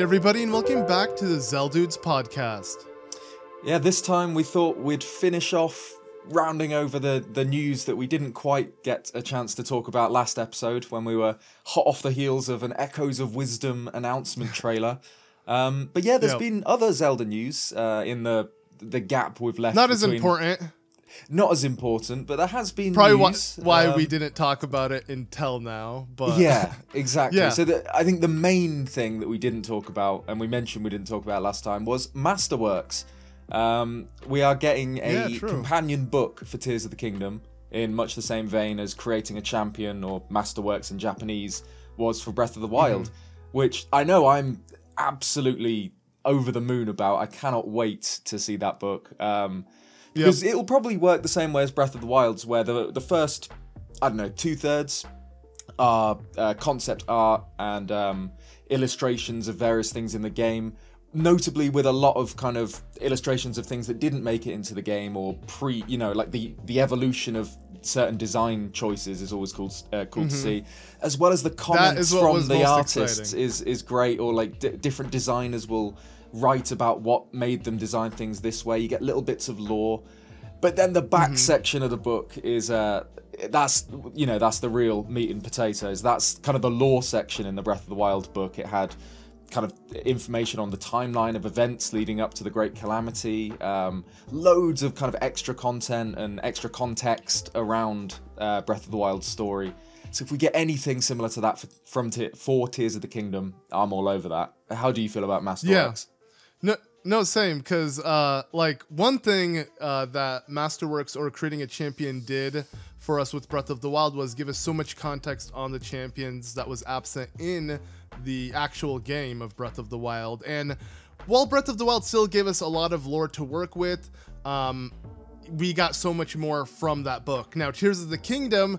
everybody, and welcome back to the Zeldudes podcast. Yeah, this time we thought we'd finish off rounding over the news that we didn't quite get a chance to talk about last episode when we were hot off the heels of an Echoes of Wisdom announcement trailer. But yeah, there's been other Zelda news in the gap we've left. Not as important. Not as important, but there has been probably news. why we didn't talk about it until now. But yeah, exactly. Yeah. So I think the main thing that we didn't talk about, and we mentioned we didn't talk about last time, was Masterworks. We are getting a companion book for Tears of the Kingdom in much the same vein as Creating a Champion, or Masterworks in Japanese, was for Breath of the Wild, which I know I'm absolutely over the moon about. I cannot wait to see that book. Because it'll probably work the same way as Breath of the Wild's, where the first, I don't know, 2/3 are concept art and illustrations of various things in the game, notably with a lot of kind of illustrations of things that didn't make it into the game, or like the evolution of certain design choices is always cool to see, as well as the comments from the artists is great, or like different designers will write about what made them design things this way. You get little bits of lore, but then the back section of the book is that's the real meat and potatoes. That's kind of the lore section in the Breath of the Wild book. It had kind of information on the timeline of events leading up to the Great Calamity, loads of kind of extra content and extra context around Breath of the Wild's story. So if we get anything similar to that for Tears of the Kingdom, I'm all over that. How do you feel about Masterworks? No, same, because like one thing that Masterworks or Creating a Champion did for us with Breath of the Wild was give us so much context on the champions that was absent in the actual game of Breath of the Wild. And while Breath of the Wild still gave us a lot of lore to work with, we got so much more from that book. Now, Tears of the Kingdom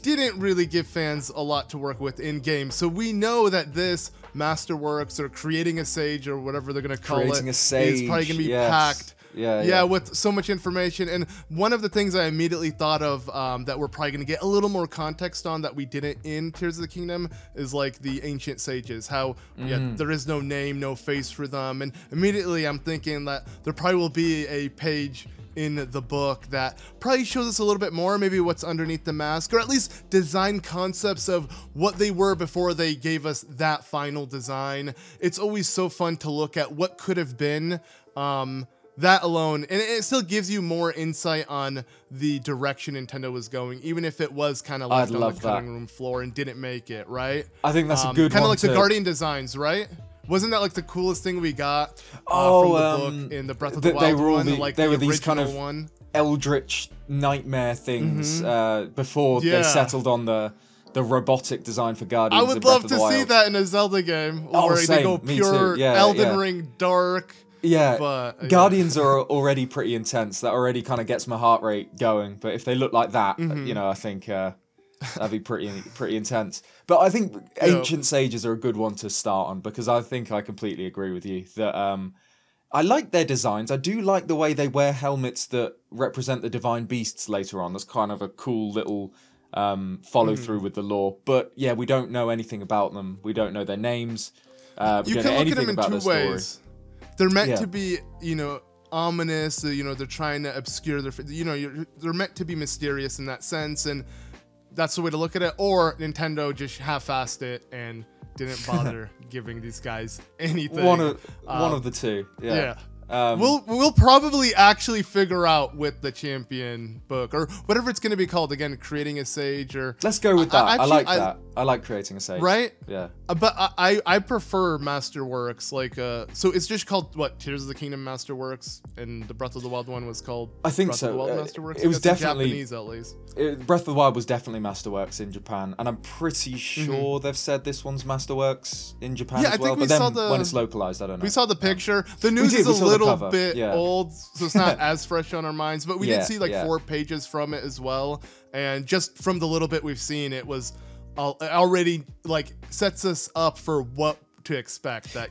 didn't really give fans a lot to work with in game, so we know that this Masterworks or Creating a Sage or whatever they're gonna call it is probably gonna be packed with so much information. And one of the things I immediately thought of that we're probably gonna get a little more context on that we didn't in Tears of the Kingdom is like the ancient sages, how there is no name, no face for them, and immediately I'm thinking that there probably will be a page in the book that probably shows us a little bit more, maybe what's underneath the mask, or at least design concepts of what they were before they gave us that final design. It's always so fun to look at what could have been, that alone, and it still gives you more insight on the direction Nintendo was going, even if it was kind of left on the cutting room floor and didn't make it, right? I think that's a good one. Kind of like the Guardian designs, right? Wasn't that like the coolest thing we got from the book in the Breath of the Wild one? They were these kind of eldritch nightmare things before they settled on the robotic design for Guardians. I would love to see that in a Zelda game, where they go pure Elden Ring dark. Yeah, but Guardians are already pretty intense. That already kind of gets my heart rate going. But if they look like that, I think that'd be pretty intense. But I think Ancient Sages are a good one to start on, because I think I completely agree with you that I like their designs. I do like the way they wear helmets that represent the divine beasts later on. That's kind of a cool little follow through with the lore. But yeah, we don't know anything about them. We don't know their names. We don't know anything about their story. They're meant to be, ominous. They're trying to obscure their, they're meant to be mysterious in that sense, and that's the way to look at it. Or Nintendo just half-assed it and didn't bother giving these guys anything. One of the two. Yeah. We'll probably actually figure out with the Champion book, or whatever it's going to be called again, Creating a Sage, or let's go with that. I like that. I like Creating a Sage. Right? Yeah. But I prefer Masterworks. Like so it's just called what, Tears of the Kingdom Masterworks, and the Breath of the Wild one was called Breath of the Wild Masterworks. It was definitely Japanese, at least. Breath of the Wild was definitely Masterworks in Japan, and I'm pretty sure they've said this one's Masterworks in Japan as well. But then when it's localized, I don't know. We saw the picture. The news is a little bit old, so it's not as fresh on our minds. But we did see like 4 pages from it as well, and just from the little bit we've seen, it was already like sets us up for what to expect. That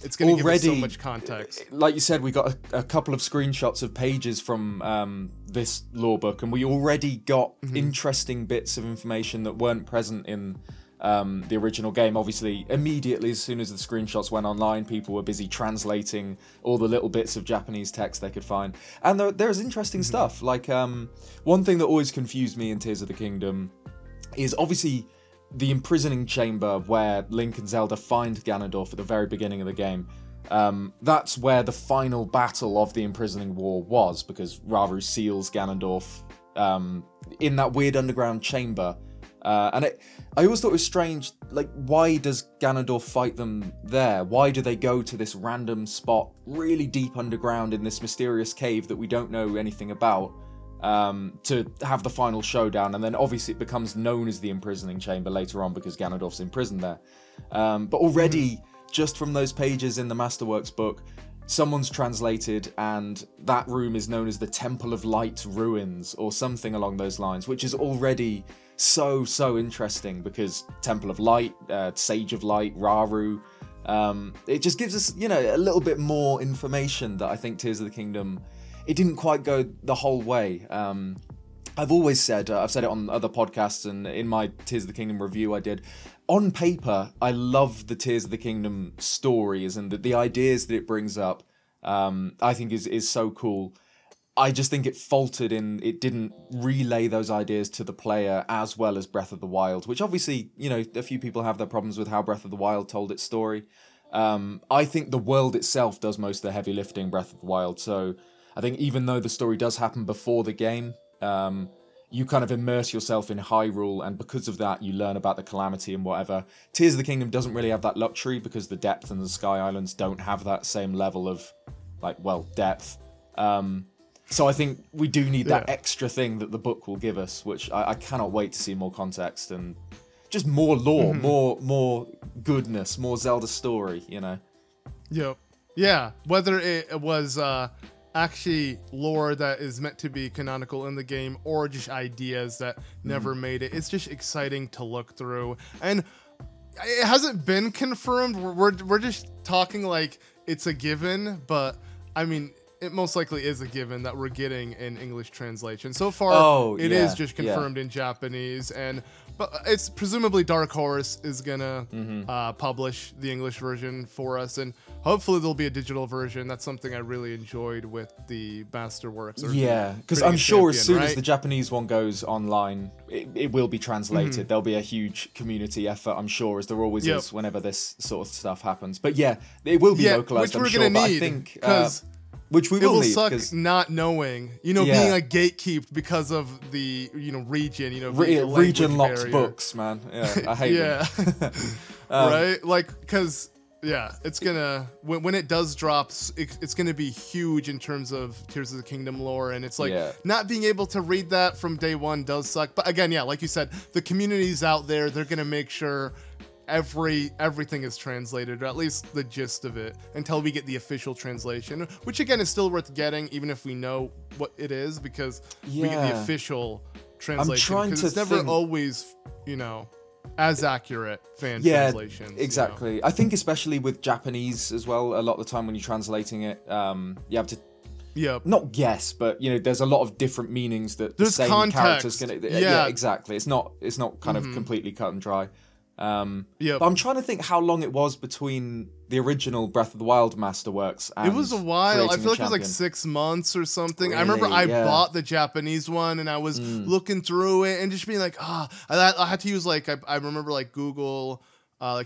it's going to give us so much context. Like you said, we got a couple of screenshots of pages from this lore book, and we already got interesting bits of information that weren't present in the original game. Obviously, immediately as soon as the screenshots went online, people were busy translating all the little bits of Japanese text they could find. And there's interesting stuff. Like, one thing that always confused me in Tears of the Kingdom is obviously the imprisoning chamber where Link and Zelda find Ganondorf at the very beginning of the game. That's where the final battle of the imprisoning war was, because Rauru seals Ganondorf in that weird underground chamber. I always thought it was strange, like, why does Ganondorf fight them there? Why do they go to this random spot really deep underground in this mysterious cave that we don't know anything about to have the final showdown? And then obviously it becomes known as the imprisoning chamber later on because Ganondorf's imprisoned there. But already, just from those pages in the Masterworks book, someone's translated and that room is known as the Temple of Light Ruins or something along those lines, which is already so interesting because Temple of Light, Sage of Light, Rauru, it just gives us, a little bit more information that I think Tears of the Kingdom, it didn't quite go the whole way. I've always said, I've said it on other podcasts and in my Tears of the Kingdom review I did, on paper, I love the Tears of the Kingdom stories and the ideas that it brings up, I think is so cool. I just think it faltered in, it didn't relay those ideas to the player as well as Breath of the Wild, which obviously, a few people have their problems with how Breath of the Wild told its story. I think the world itself does most of the heavy lifting, Breath of the Wild, so I think even though the story does happen before the game, you kind of immerse yourself in Hyrule, and because of that, you learn about the Calamity and whatever. Tears of the Kingdom doesn't really have that luxury because the Depth and the Sky Islands don't have that same level of, depth. So I think we do need that extra thing that the book will give us, which I cannot wait to see more context and just more lore, more goodness, more Zelda story, Yep. Yeah, whether it was actually lore that is meant to be canonical in the game or just ideas that never made it, it's just exciting to look through. And it hasn't been confirmed. We're just talking like it's a given, but I mean, it most likely is a given that we're getting an English translation. So far, it is just confirmed in Japanese, but it's presumably Dark Horse is gonna publish the English version for us, and hopefully there'll be a digital version. That's something I really enjoyed with the Masterworks. Because I'm sure as soon as the Japanese one goes online, it will be translated. There'll be a huge community effort, I'm sure, as there always is whenever this sort of stuff happens. But yeah, it will be localized, which I'm we're sure. gonna But need, I think which we will need, suck not knowing, being a gatekeep because of the region, region locked books, man. Yeah, I hate them. Right? Because it's gonna when it does drop, it's gonna be huge in terms of Tears of the Kingdom lore, and it's not being able to read that from day one does suck. But again, like you said, the community's out there. They're gonna make sure everything is translated, or at least the gist of it, until we get the official translation, which again is still worth getting, even if we know what it is, because we get the official translation. Because it's never always, as accurate fan translations. Exactly. I think especially with Japanese as well, a lot of the time when you're translating it, you have to not guess, but there's a lot of different meanings that the same character's gonna. Yeah, exactly. It's not kind of completely cut and dry. But I'm trying to think how long it was between the original Breath of the Wild Masterworks and it was a while. I feel like it it was like 6 months or something. Really? I remember I bought the Japanese one and I was looking through it and just being like, I had to use I remember Google,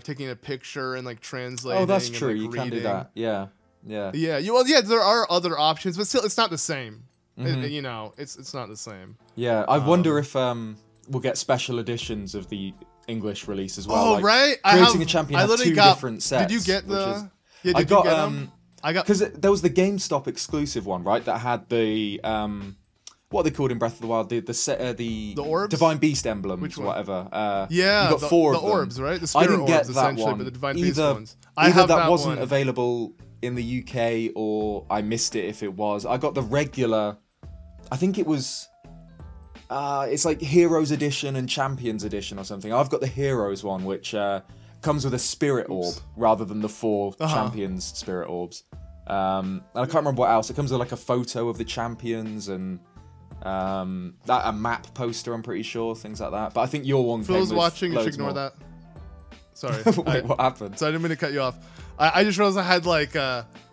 taking a picture and translating. Oh, that's true. And, you can do that. Yeah. There are other options, but still, it's not the same. It's not the same. Yeah, I wonder if we'll get special editions of the English release as well. Oh, right. Creating a Champion had two different sets. Did you get the? I got because there was the GameStop exclusive one, right? That had the what are they called in Breath of the Wild? The orbs? Divine Beast emblems, whatever. You got four of them. The orbs, right? The spirit I didn't get orbs, that essentially, one. but the Divine Beast ones. Either that wasn't available in the UK, or I missed it if it was. I got the regular. I think it was. It's like Heroes Edition and Champions Edition or something. I've got the Heroes one, which comes with a Spirit Orb rather than the 4 Champions Spirit Orbs. And I can't remember what else. It comes with a photo of the champions and a map poster, I'm pretty sure, things like that. But I think your one For came those with watching, you should loads ignore more. that. Sorry. Wait, what happened? So I didn't mean to cut you off. I just realized I had like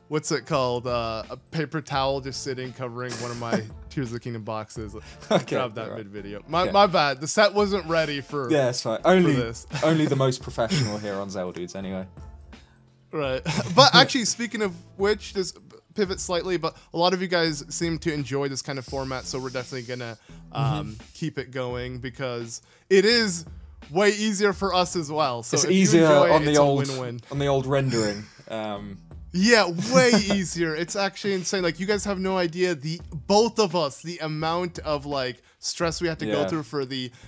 what's it called? A paper towel just sitting covering one of my Tears of the Kingdom boxes. Okay, grab that mid video. My bad. The set wasn't ready for. Yeah, it's fine. Only the most professional here on Zeldudes, anyway. Right. But actually, speaking of which, just pivot slightly, but a lot of you guys seem to enjoy this kind of format, so we're definitely gonna keep it going because it is way easier for us as well. So it's easier on the old win-win. On the old rendering. Yeah, way easier. It's actually insane. Like, you guys have no idea, both of us, the amount of like stress we had to go through for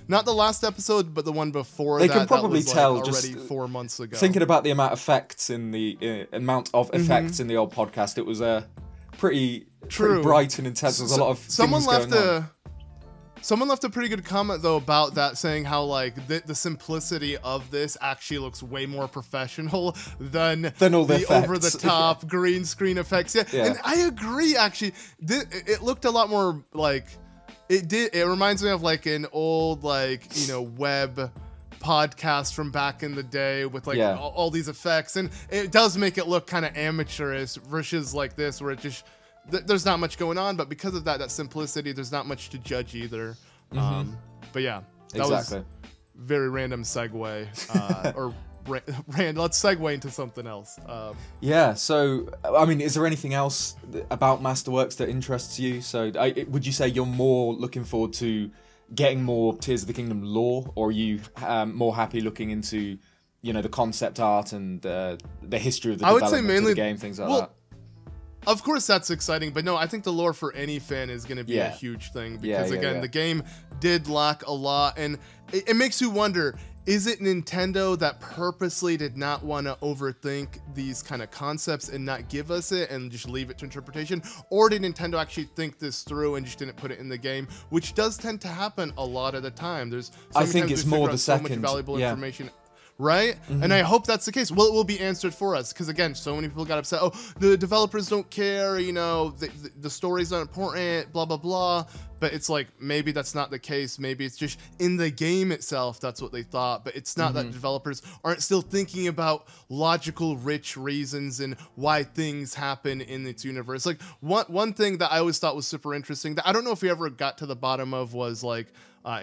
not the last episode, but the one before. They can probably that was, tell like, already just 4 months ago. Thinking about the amount of effects in the in the old podcast, it was a pretty bright and intense. There's a lot of someone things going on. Someone left a pretty good comment though about that, saying how like the simplicity of this actually looks way more professional than all the over the top green screen effects. Yeah, and I agree. Actually, it looked a lot more like it did. It reminds me of like an old web podcast from back in the day with like all these effects, and it does make it look kind of amateurish versus like this where it just. There's not much going on, but because of that simplicity, there's not much to judge either. But yeah, that was very random segue, let's segue into something else. Yeah, so, I mean, is there anything else about Masterworks that interests you? So would you say you're more looking forward to getting more Tears of the Kingdom lore, or are you more happy looking into, the concept art and the history of the development of the game, things like that? Of course, that's exciting, but no, I think the lore for any fan is going to be a huge thing because, again, the game did lack a lot, and it makes you wonder, is it Nintendo that purposely did not want to overthink these kind of concepts and not give us it and just leave it to interpretation, or did Nintendo actually think this through and just didn't put it in the game, which does tend to happen a lot of the time. I think it's more the second. So much valuable information. Right? And I hope that's the case. Well, it will be answered for us because, again, so many people got upset. Oh, the developers don't care, the story's not important, blah, blah, blah. But it's like, maybe that's not the case. Maybe it's just in the game itself, that's what they thought. But it's not that developers aren't still thinking about logical, rich reasons and why things happen in its universe. Like, one thing that I always thought was super interesting that I don't know if we ever got to the bottom of was, like,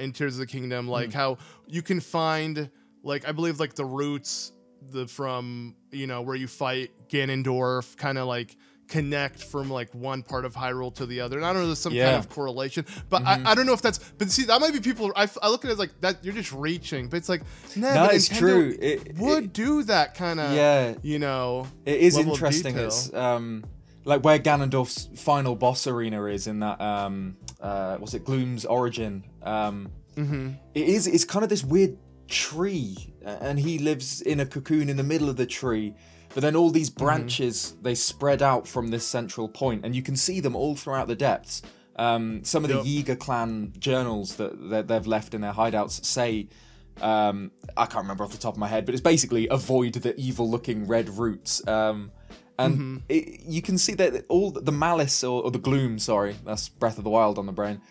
in Tears of the Kingdom, like how you can find... Like, I believe, like, the roots from, where you fight Ganondorf kind of, like, connect from, like, one part of Hyrule to the other. And I don't know, there's some kind of correlation. But I don't know if that's... But see, that might be people... I look at it as, like, that you're just reaching. But it's like, no, it's true. It would do that kind of, It is interesting. It's, like, where Ganondorf's final boss arena is in that, what's it, Gloom's Origin. It's kind of this weird... tree, and he lives in a cocoon in the middle of the tree, but then all these branches they spread out from this central point, and you can see them all throughout the depths. Some of the Yiga clan journals that they've left in their hideouts say, I can't remember off the top of my head, but it's basically avoid the evil looking red roots, and you can see that all the malice or the gloom, sorry, that's Breath of the Wild on the brain.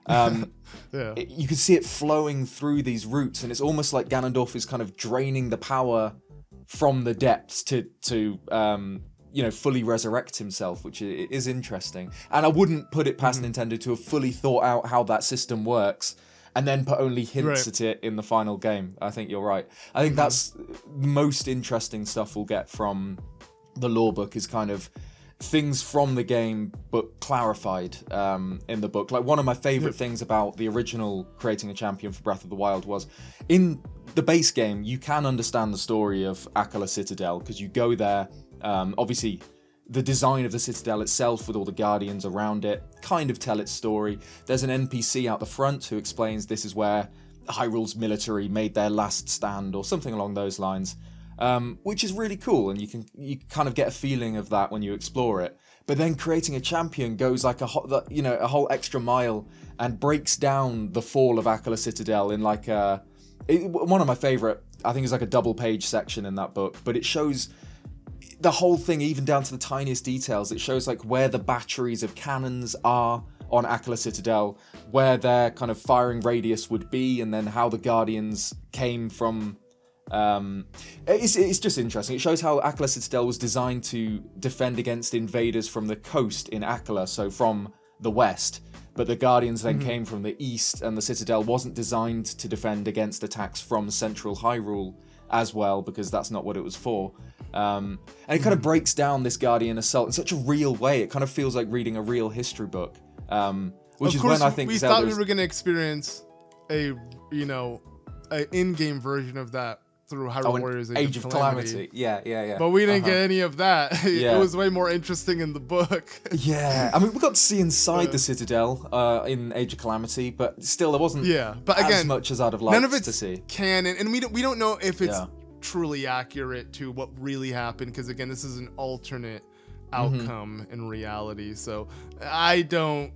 You can see it flowing through these roots, and it's almost like Ganondorf is kind of draining the power from the depths to fully resurrect himself, which is interesting. And I wouldn't put it past Nintendo to have fully thought out how that system works and then put only hints at it in the final game. I think you're right. I think that's the most interesting stuff we'll get from the lore book, is kind of things from the game but clarified in the book. Like, one of my favorite things about the original Creating a Champion for Breath of the Wild was in the base game you can understand the story of Akala Citadel because you go there, obviously the design of the citadel itself with all the guardians around it kind of tell its story. There's an NPC out the front who explains this is where Hyrule's military made their last stand or something along those lines. Which is really cool, and you kind of get a feeling of that when you explore it. But then Creating a Champion goes like a whole extra mile and breaks down the fall of Akala Citadel in like one of my favorite. I think it's like a double-page section in that book, but it shows the whole thing, even down to the tiniest details. It shows like where the batteries of cannons are on Akala Citadel, where their kind of firing radius would be, and then how the Guardians came from It's just interesting. It shows how Akala Citadel was designed to defend against invaders from the coast in Akala, so from the west. But the Guardians then came from the east, and the Citadel wasn't designed to defend against attacks from central Hyrule as well, because that's not what it was for. And it kind of breaks down this Guardian assault in such a real way. It kind of feels like reading a real history book, which is when I think we thought we were going to experience a in-game version of that through Hyrule Warriors Age of Calamity. Yeah. But we didn't get any of that. It was way more interesting in the book. Yeah, I mean, we got to see inside the Citadel in Age of Calamity, but still, there wasn't but again, as much as I'd have liked none of it's to see. Canon, and we don't know if it's truly accurate to what really happened, because again, this is an alternate outcome in reality. So I don't,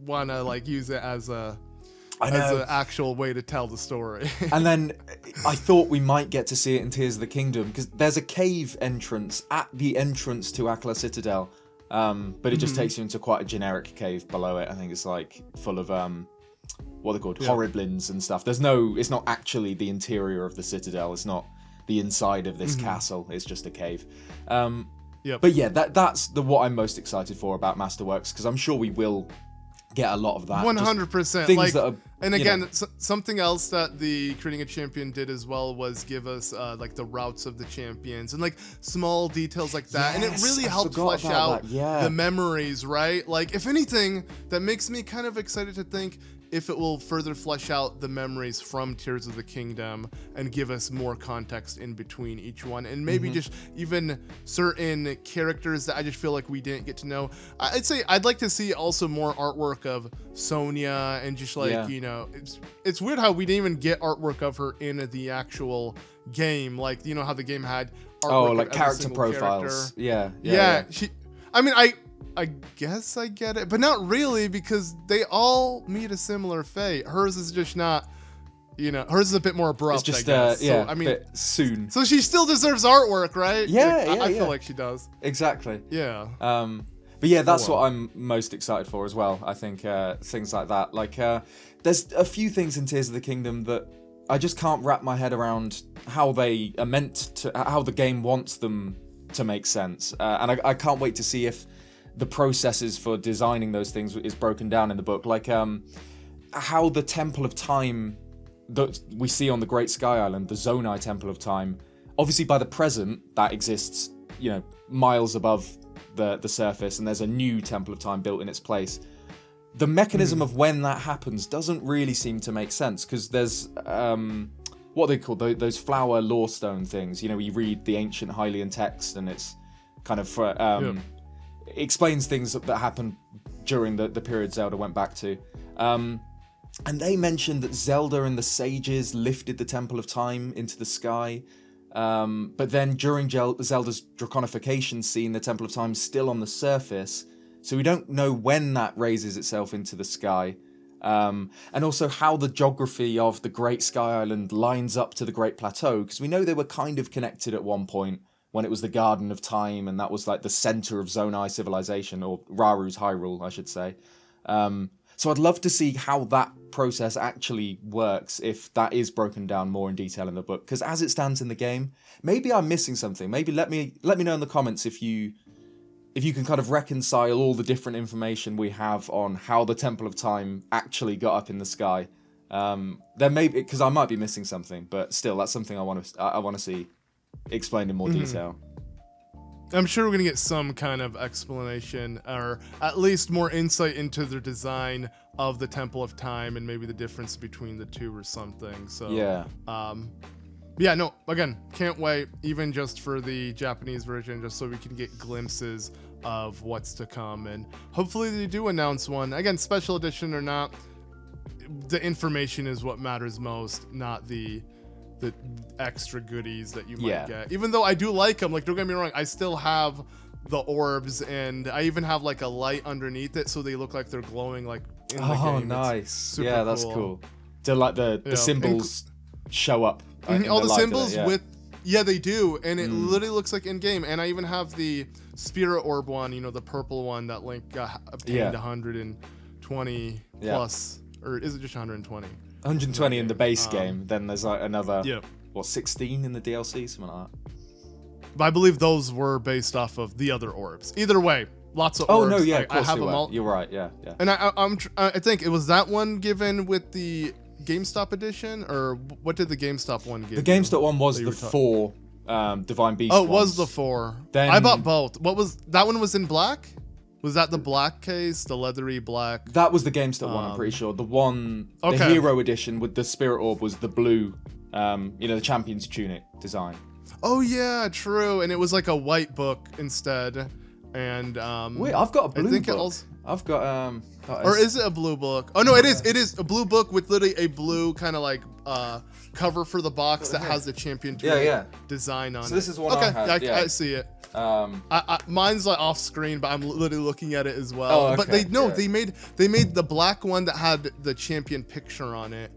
want to like use it as an actual way to tell the story. And then I thought we might get to see it in Tears of the Kingdom, because there's a cave entrance at the entrance to Akala Citadel, but it just takes you into quite a generic cave below it. I think it's like full of what are they called, horriblins and stuff. It's not actually the interior of the Citadel. It's not the inside of this castle. It's just a cave. But yeah, that's what I'm most excited for about Masterworks, because I'm sure we will get a lot of that. 100%. Like, that are, and again, something else that the Creating a Champion did as well was give us like the routes of the champions and like small details like that. Yes, and it really helped flesh out the memories, right? Like, if anything, that makes me kind of excited to think if it will further flesh out the memories from Tears of the Kingdom and give us more context in between each one, and maybe just even certain characters that I just feel like we didn't get to know. I'd say I'd like to see also more artwork of Sonya, and just like it's weird how we didn't even get artwork of her in the actual game. Like, how the game had artwork like of character profiles. Yeah. I guess I get it, but not really, because they all meet a similar fate. Hers is just not, hers is a bit more abrupt. It's just, I guess. a bit soon. So she still deserves artwork, right? I feel like she does. Exactly. Yeah. But yeah, that's what I'm most excited for as well. I think things like that. Like, there's a few things in Tears of the Kingdom that I just can't wrap my head around how they are meant to, how the game wants them to make sense. And I can't wait to see if the processes for designing those things is broken down in the book, like how the Temple of Time that we see on the Great Sky Island, the Zonai Temple of Time, obviously by the present that exists, miles above the surface, and there's a new Temple of Time built in its place. The mechanism of when that happens doesn't really seem to make sense, because there's what they call those flower lore stone things. You read the ancient Hylian text, and it's kind of explains things that happened during the period Zelda went back to. And they mentioned that Zelda and the sages lifted the Temple of Time into the sky. But then during Zelda's draconification scene, the Temple of Time's still on the surface. So we don't know when that raises itself into the sky. And also how the geography of the Great Sky Island lines up to the Great Plateau, because we know they were kind of connected at one point, when it was the Garden of Time, and that was like the center of Zonai civilization, or Raru's Hyrule, I should say. So I'd love to see how that process actually works, if that is broken down more in detail in the book. Because as it stands in the game, maybe I'm missing something. Maybe let me know in the comments if you can kind of reconcile all the different information we have on how the Temple of Time actually got up in the sky. There may be, because I might be missing something, but still, that's something I want to see explained in more detail. I'm sure we're going to get some kind of explanation, or at least more insight into the design of the Temple of Time, and maybe the difference between the two or something. So again, can't wait, even just for the Japanese version, just so we can get glimpses of what's to come. And hopefully they do announce one. Again, special edition or not, the information is what matters most, not the extra goodies that you might get. Even though I do like them, like, don't get me wrong, I still have the orbs, and I even have like a light underneath it, so they look like they're glowing like in the game. Oh, nice. Yeah, that's cool. Do like the symbols show up? All the symbols they do, and it literally looks like in game. And I even have the Spirit Orb one, the purple one that Link obtained 120 plus, or is it just 120? 120 in the base game, then there's like another what, 16 in the DLC, something like that. But I believe those were based off of the other orbs. Either way, lots of orbs. Oh no, yeah, of I course have they them were. all. You're right, yeah. And I think it was that one given with the GameStop edition, or what did the GameStop one give? The GameStop one was the 4 Divine Beast. Oh, it was the 4. Then I bought both. What was that one? Was in black? Was that the black case, the leathery black? That was the GameStop one, I'm pretty sure. The one, the Hero Edition with the Spirit Orb was the blue, the Champion's Tunic design. Oh yeah, true. And it was like a white book instead. And wait, I've got a blue book. Also, I've got or is it a blue book? Oh no, it is. It is a blue book with literally a blue kind of like cover for the box that has the champion design on it. So this is one I had. Okay, I see it. Mine's like off screen, but I'm literally looking at it as well. Oh, okay. But they made the black one that had the champion picture on it,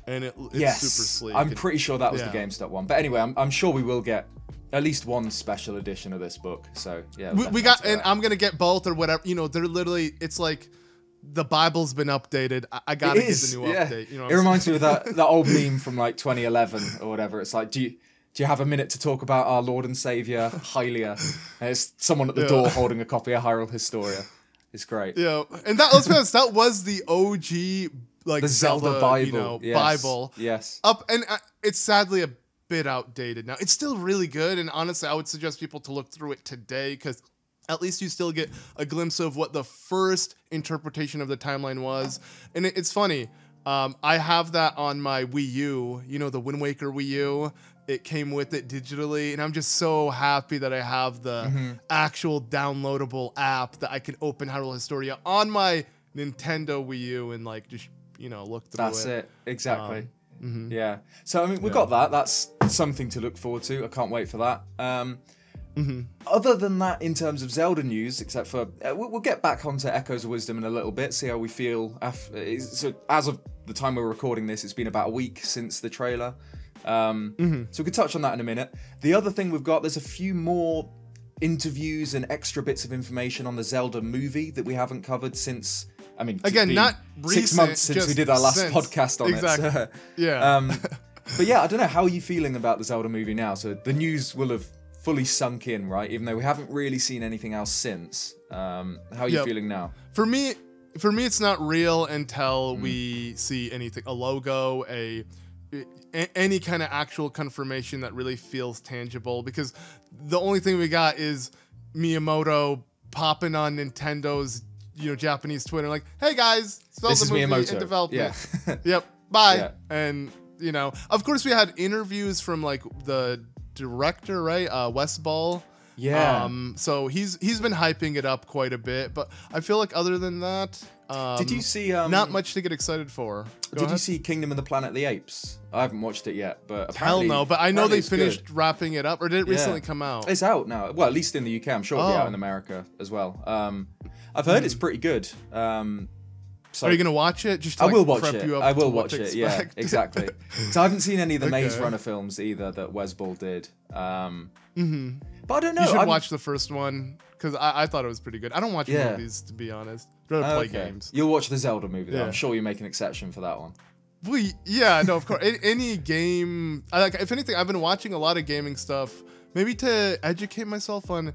and it's super sleek. I'm pretty sure that was the GameStop one. But anyway, I'm sure we will get at least one special edition of this book. So yeah, we got, and I'm gonna get both or whatever. You know, they're literally, it's like the Bible's been updated. I gotta get the new update. You know, it reminds me of that old meme from like 2011 or whatever. It's like, do you have a minute to talk about our Lord and Savior Hylia? And it's someone at the door holding a copy of Hyrule Historia. It's great. Yeah, and that was the OG like the Zelda Bible. You know, yes. Bible. Yes. It's sadly a bit outdated now. It's still really good, and honestly, I would suggest people to look through it today because at least you still get a glimpse of what the first interpretation of the timeline was. And it's funny. I have that on my Wii U. You know, the Wind Waker Wii U. It came with it digitally, and I'm just so happy that I have the actual downloadable app that I can open Hyrule Historia on my Nintendo Wii U and like just look through it. That's it. Exactly. Yeah. So I mean, we've got that. That's something to look forward to. I can't wait for that. Other than that, in terms of Zelda news, except for we'll get back onto Echoes of Wisdom in a little bit, see how we feel. So as of the time we're recording this, it's been about a week since the trailer. So we can touch on that in a minute. The other thing we've got, there's a few more interviews and extra bits of information on the Zelda movie that we haven't covered since. I mean, again, not 6 months since we did our last podcast on it. Yeah. But yeah, I don't know. How are you feeling about the Zelda movie now? So the news will have fully sunk in, right? Even though we haven't really seen anything else since. How are you feeling now? For me, it's not real until we see anything, a logo, any kind of actual confirmation that really feels tangible. Because the only thing we got is Miyamoto popping on Nintendo's Japanese Twitter like, hey guys, this is movie Miyamoto in development. Yeah. Yep, bye. Yeah. And of course we had interviews from like the director, right? Wes Ball. Yeah. So he's been hyping it up quite a bit, but I feel like other than that, did you see not much to get excited for? Did you see Kingdom of the Planet of the Apes? I haven't watched it yet, but hell no. But I know they finished wrapping it up, or did it recently come out? It's out now. Well, at least in the UK. I'm sure it'll be out in America as well. I've heard it's pretty good. So are you gonna watch it? Just to, I will watch prep it. You up I will to watch it. Yeah, exactly. So I haven't seen any of the Maze Runner films either that Wes Ball did. But I don't know. You should watch the first one because I thought it was pretty good. I don't watch movies, to be honest. I'd rather play games. You'll watch the Zelda movie though. I'm sure you make an exception for that one. No, of course. Any game. If anything, I've been watching a lot of gaming stuff. Maybe to educate myself on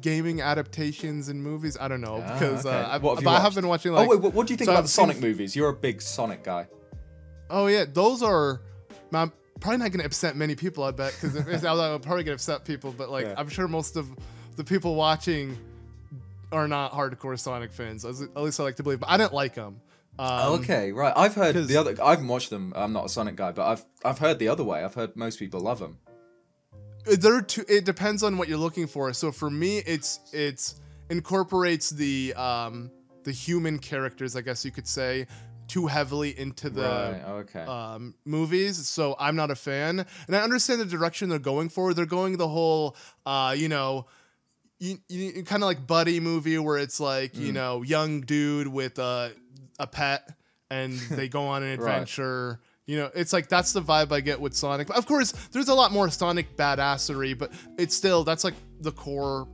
gaming adaptations and movies. I don't know because I have been watching. Like, what do you think about the Sonic movies? You're a big Sonic guy. Oh yeah, those are. I'm probably not going to upset many people. I bet because I'll probably going to upset people. But I'm sure most of the people watching are not hardcore Sonic fans. At least I like to believe. But I didn't like them. Okay, right. I've heard the other. I haven't watched them. I'm not a Sonic guy, but I've heard the other way. I've heard most people love them. It depends on what you're looking for. So for me, it's incorporates the human characters, I guess you could say, too heavily into the movies. So I'm not a fan, and I understand the direction they're going for. They're going the whole, you kind of like buddy movie where it's like young dude with a pet, and they go on an adventure. It's like that's the vibe I get with Sonic. But of course, there's a lot more Sonic badassery, but it's still that's like the core,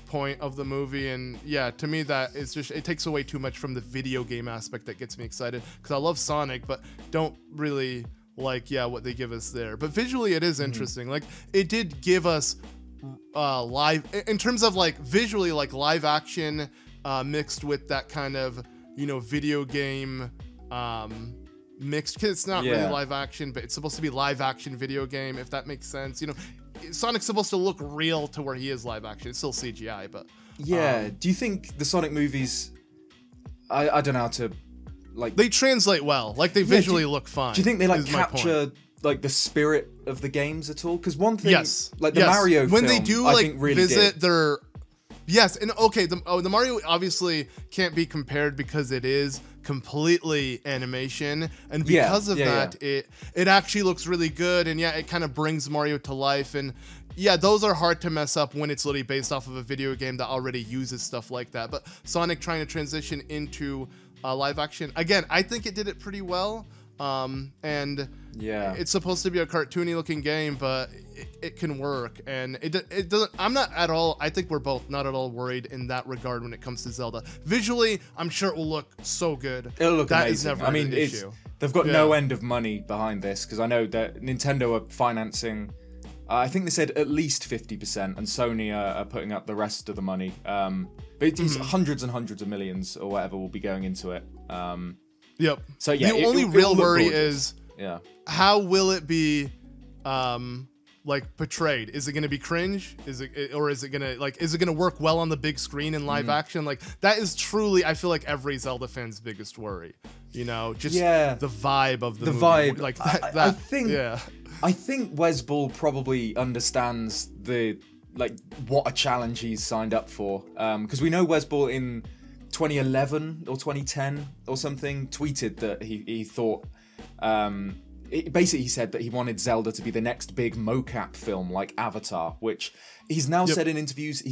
point of the movie. And yeah, to me that is just it takes away too much from the video game aspect that gets me excited because I love Sonic, but don't really like what they give us there. But visually, it is interesting. Like it did give us live in terms of like visually, like live action mixed with that kind of video game mixed. Cause it's not really live action, but it's supposed to be live action video game, if that makes sense. Sonic's supposed to look real to where he is live action. It's still CGI, but do you think the Sonic movies? I don't know how to like. They translate well. Like they visually look fine. Do you think they like capture like the spirit of the games at all? Because one thing, like the Mario when film, they do I like think really visit did. their and okay, the Mario obviously can't be compared because it is completely animation, and because of that, it actually looks really good, and it kind of brings Mario to life, and those are hard to mess up when it's literally based off of a video game that already uses stuff like that. But Sonic trying to transition into live action, again, I think it did it pretty well. And it's supposed to be a cartoony looking game, but it can work, and it doesn't. I think we're both not at all worried in that regard when it comes to Zelda. Visually, I'm sure it will look so good. It'll look amazing. Is never an issue. They've got no end of money behind this, because I know that Nintendo are financing. I think they said at least 50%, and Sony are putting up the rest of the money. But it's hundreds and hundreds of millions or whatever will be going into it. Yep. So the only real worry gorgeous. is how will it be like portrayed? Is it going to be cringe? Is it gonna work well on the big screen in live action? Like that is truly, I feel like every Zelda fan's biggest worry. Just the vibe of the movie. Vibe. Like I think Wes Ball probably understands what a challenge he's signed up for. Because we know Wes Ball in 2011 or 2010 or something tweeted that he thought basically he said that he wanted Zelda to be the next big mocap film like Avatar, which he's now said in interviews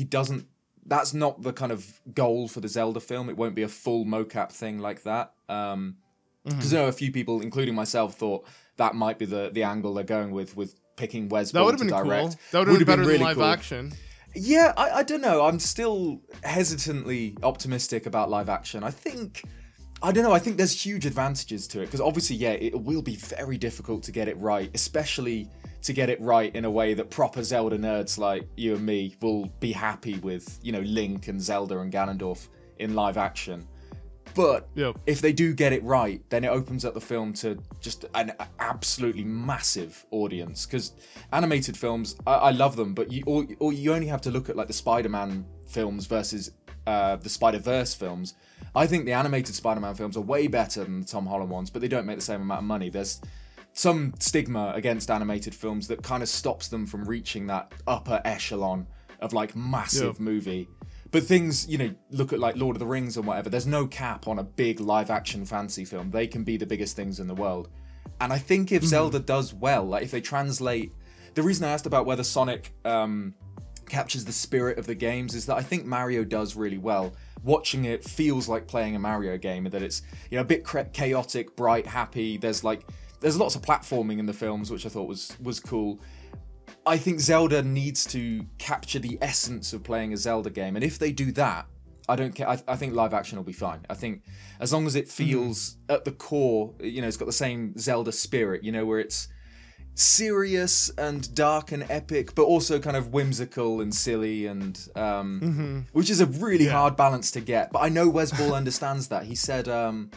that's not the kind of goal for the Zelda film. It won't be a full mocap thing like that. Because a few people, including myself, thought that might be the angle they're going with picking Wes Ball to direct. Cool. That would have been better than live action. Yeah, I don't know. I'm still hesitantly optimistic about live action. I think there's huge advantages to it, because obviously, it will be very difficult to get it right, especially to get it right in a way that proper Zelda nerds like you and me will be happy with, Link and Zelda and Ganondorf in live action. But if they do get it right, then it opens up the film to just an absolutely massive audience. Because animated films, I love them, but you only have to look at like the Spider-Man films versus the Spider-Verse films. I think the animated Spider-Man films are way better than the Tom Holland ones, but they don't make the same amount of money. There's some stigma against animated films that kind of stops them from reaching that upper echelon of like massive movie. But things, look at like Lord of the Rings and whatever, there's no cap on a big live action fantasy film. They can be the biggest things in the world. And I think if Zelda does well, like if they translate, the reason I asked about whether Sonic captures the spirit of the games is that I think Mario does really well. Watching it feels like playing a Mario game, and that it's a bit chaotic, bright, happy. There's lots of platforming in the films, which I thought was cool. I think Zelda needs to capture the essence of playing a Zelda game, and if they do that, I don't care. I think live action will be fine. I think as long as it feels at the core, it's got the same Zelda spirit, where it's serious and dark and epic, but also kind of whimsical and silly, and which is a really hard balance to get. But I know Wes Ball understands that. He said, in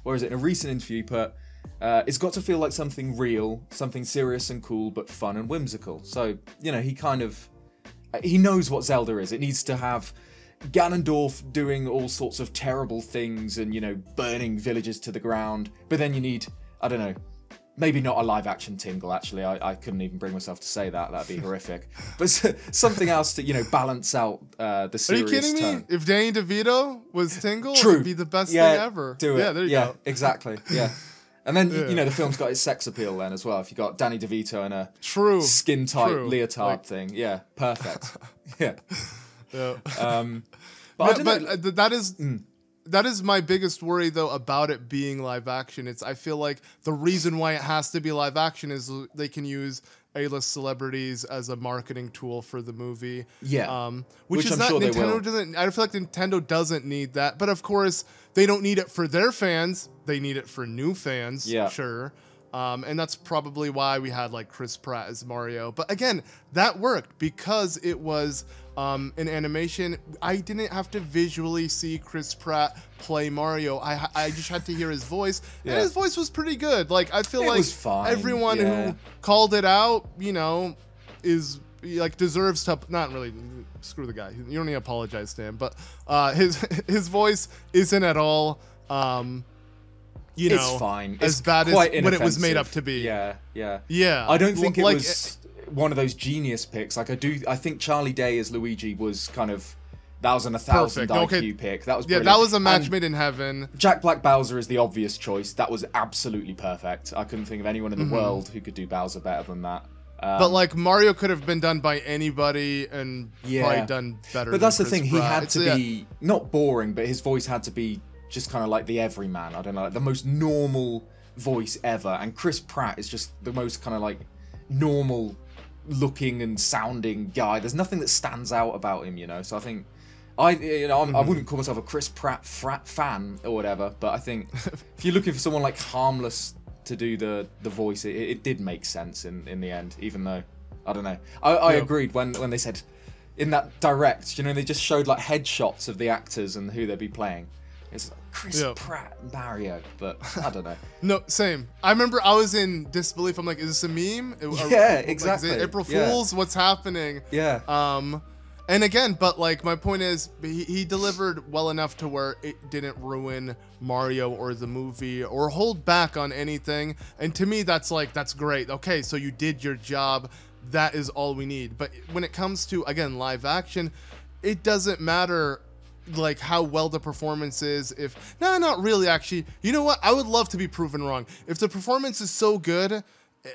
a recent interview, he put, it's got to feel like something real, something serious and cool, but fun and whimsical. So, he knows what Zelda is. It needs to have Ganondorf doing all sorts of terrible things and, burning villages to the ground. But then you need, I don't know, maybe not a live action Tingle, actually. I couldn't even bring myself to say that. That'd be horrific. But something else to, balance out the serious tone. Are you kidding me? If Danny DeVito was Tingle, True. it'd be the best thing ever. Do it. Yeah, there you go. Exactly. Yeah. And then, the film's got its sex appeal then as well. If you got Danny DeVito in a skin-tight leotard thing. Yeah, perfect. Yeah. But that is my biggest worry, though, about it being live action. I feel like the reason why it has to be live action is they can use A-list celebrities as a marketing tool for the movie. Yeah. Which is I'm not sure Nintendo doesn't. I feel like Nintendo doesn't need that, but of course they don't need it for their fans. They need it for new fans. Yeah. Sure. And that's probably why we had like Chris Pratt as Mario. But again, that worked because it was an animation. I didn't have to visually see Chris Pratt play Mario. I just had to hear his voice, and his voice was pretty good. Like I feel like everyone who called it out, you know, is like deserves to not really screw the guy. You don't need to apologize to him, but his voice isn't at all. You know, it's fine. As bad as what it was made up to be. Yeah. I don't think it was one of those genius picks. Like I think Charlie Day as Luigi was kind of, that was an 1,000 IQ pick. That was brilliant. That was a match made in heaven. Jack Black Bowser is the obvious choice. That was absolutely perfect. I couldn't think of anyone in the world who could do Bowser better than that. But like Mario could have been done by anybody and probably done better. But that's the thing. Pratt. He had to be not boring, but his voice had to be just kind of like the everyman. I don't know, like the most normal voice ever. And Chris Pratt is just the most kind of like normal looking and sounding guy. There's nothing that stands out about him, you know. So I think I wouldn't call myself a Chris Pratt fan or whatever, but I think if you're looking for someone like harmless to do the voice, it did make sense in the end, even though I don't know. I agreed when they said in that direct, you know, they just showed like headshots of the actors and who they'd be playing. It's like Chris Pratt Mario, but I don't know. No, same. I remember I was in disbelief. I'm like, is this a meme? Yeah, exactly. Like, is it April Fools? What's happening? Yeah. And again, but like my point is, he delivered well enough to where it didn't ruin Mario or the movie or hold back on anything. And to me, that's great. Okay, so you did your job. That is all we need. But when it comes to, again, live action, it doesn't matter like how well the performance is. Not really, actually. You know what? I would love to be proven wrong. If the performance is so good,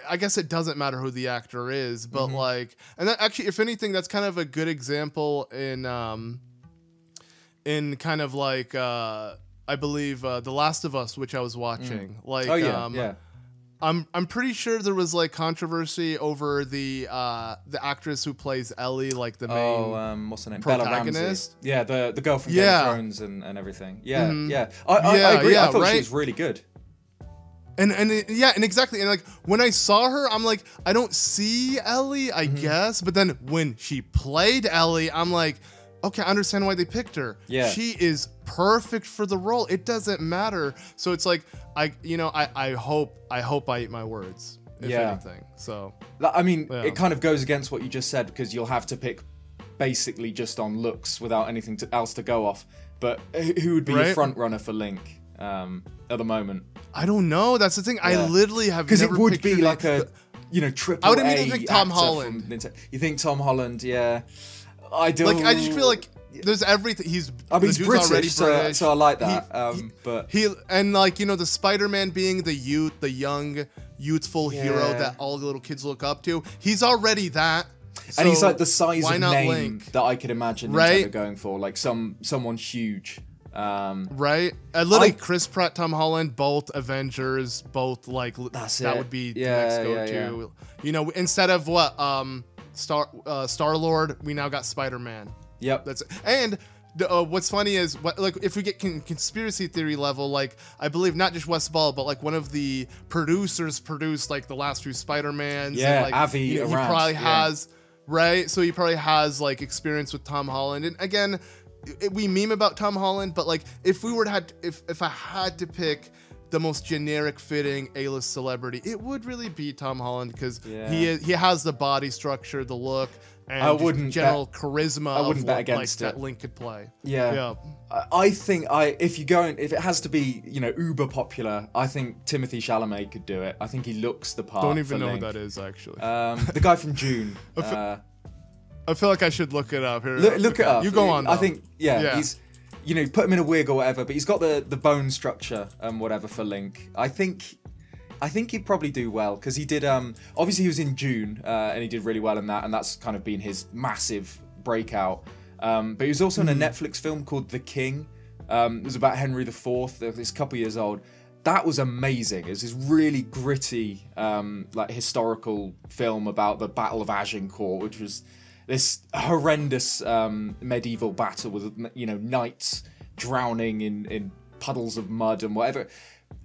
I guess it doesn't matter who the actor is, but like, and that actually, if anything, that's kind of a good example in kind of like, I believe, The Last of Us, which I was watching. Like, I'm pretty sure there was like controversy over the actress who plays Ellie, like the main what's her name? protagonist. Yeah, the girl from Game of Thrones and everything. Yeah. I agree. I thought she was really good. And exactly. And like when I saw her, I'm like, I don't see Ellie, I guess. But then when she played Ellie, I'm like, okay, I understand why they picked her. Yeah. She is perfect for the role. It doesn't matter. So it's like, I hope I eat my words, if anything. So I mean, it kind of goes against what you just said, because you'll have to pick basically just on looks without anything else to go off. But who would be your front runner for Link at the moment? I don't know. That's the thing. I literally have never because it would be pictured like a triple. I would immediately think Tom Holland. You think Tom Holland? Yeah. I do. Like, I just feel like there's everything. He's British, already British, so I like that. But and like, you know, the Spider-Man being the young, youthful hero that all the little kids look up to. He's already that. And he's like the size of name Link? that I could imagine Nintendo going for, like someone huge. Right? Literally, Chris Pratt, Tom Holland, both Avengers, both like that would be the next go-to. Yeah. You know, instead of what Star-Lord, we now got Spider-Man. Yep. That's it. And what's funny is like if we get conspiracy theory level, like I believe not just Wes Ball, but like one of the producers produced like the last few Spider-Mans. Yeah, and, like, Avi. He probably has so he probably has like experience with Tom Holland. And again, we meme about Tom Holland, but like if I had to pick the most generic fitting A-list celebrity, it would really be Tom Holland, because he has the body structure, the look, and general charisma. I wouldn't bet against that Link could play. Yeah. I think if it has to be, you know, uber popular, I think Timothée Chalamet could do it. I think he looks the part. Don't even know Link. who that is, actually. The guy from June. I feel like I should look it up. Here, look it up. You go on. I think he's, you know, put him in a wig or whatever, but he's got the bone structure and whatever for Link. I think he'd probably do well, because he did. Obviously, he was in June, and he did really well in that, and that's kind of been his massive breakout. But he was also in a Netflix film called The King. It was about Henry IV. It's a couple years old. That was amazing. It was this really gritty, like historical film about the Battle of Agincourt, which was this horrendous medieval battle with, you know, knights drowning in puddles of mud and whatever.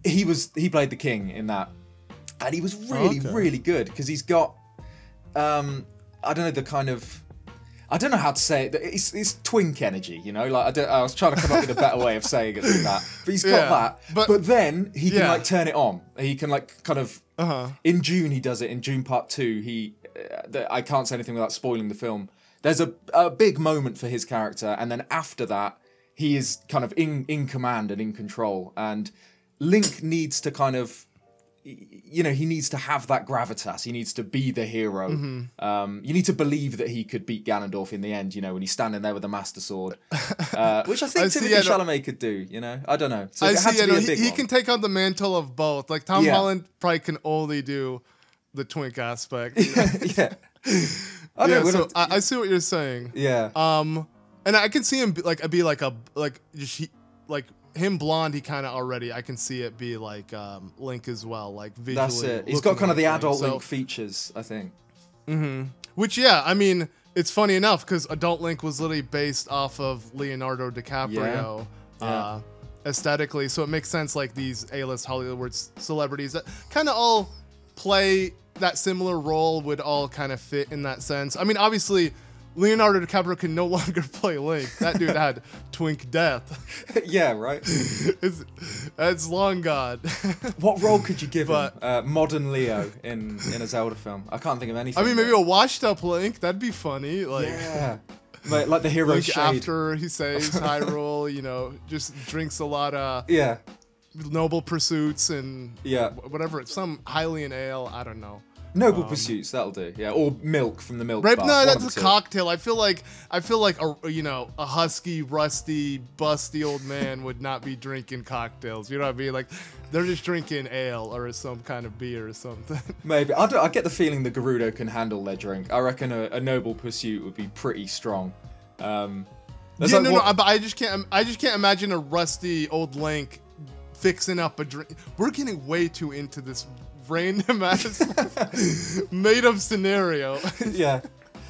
He played the king in that, and he was really good because he's got, I don't know, the kind of, I don't know how to say it. It's twink energy, you know. Like I was trying to come up with a better way of saying it than that. But he's got that. But then he can like turn it on. He can like kind of. In June he does it. In June Part 2, I can't say anything without spoiling the film. There's a big moment for his character, and then after that, he is kind of in command and in control. And Link needs to kind of. You know, he needs to have that gravitas. He needs to be the hero. You need to believe that he could beat Ganondorf in the end, you know, when he's standing there with a Master Sword. Which I think Timothée Chalamet could do, you know? I don't know. So he can take on the mantle of both. Like, Tom Holland probably can only do the twink aspect. I see what you're saying. Yeah. And I can see him him blonde, he kind of already, I can see it be like Link as well, like visually. That's it. He's got kind of the adult Link features, I think. Which, yeah, I mean, it's funny enough because adult Link was literally based off of Leonardo DiCaprio aesthetically, so it makes sense like these A-list Hollywood celebrities that kind of all play that similar role would all kind of fit in that sense. I mean, obviously, Leonardo DiCaprio can no longer play Link. That dude had twink death. Yeah, right. It's long gone. What role could you give him? Modern Leo in a Zelda film. I can't think of anything. I mean, maybe a washed-up Link. That'd be funny. Like, yeah. Like the hero Link shade. After he saves Hyrule, you know, just drinks a lot of Noble Pursuits and whatever. Some Hylian ale. I don't know. Noble Pursuits, that'll do. Yeah, or milk from the milk bar. No, that's a cocktail. I feel like a husky, rusty, busty old man would not be drinking cocktails. You know what I mean? Like they're just drinking ale or some kind of beer or something. Maybe I get the feeling that Gerudo can handle their drink. I reckon a Noble Pursuit would be pretty strong. But I just can't imagine a rusty old Link fixing up a drink. We're getting way too into this random ass made up scenario. Yeah,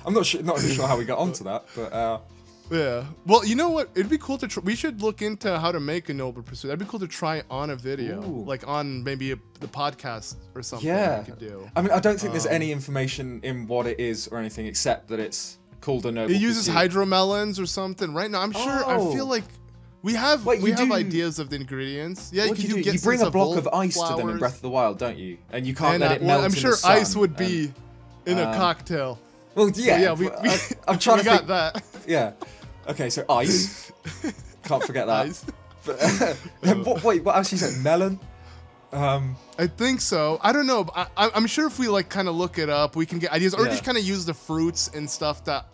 I'm not really sure how we got onto that, but yeah. Well, you know what? It'd be cool to. We should look into how to make a Noble Pursuit. That'd be cool to try on a video, like on maybe the podcast or something. Yeah, we could do. I mean, I don't think there's any information in what it is or anything except that it's called a Noble Pursuit. It uses hydromelons or something, right? Now I'm sure. I feel like. We have ideas of the ingredients. Yeah, you bring a block of ice to them in Breath of the Wild, don't you? And you can't let it melt. I'm sure ice would be in a cocktail. Well, yeah. So, yeah, I'm trying to got that. Yeah. Okay, so ice. Can't forget that. Ice. But, what else you said? Melon. I think so. I don't know. But I'm sure if we like kind of look it up, we can get ideas, or just kind of use the fruits and stuff that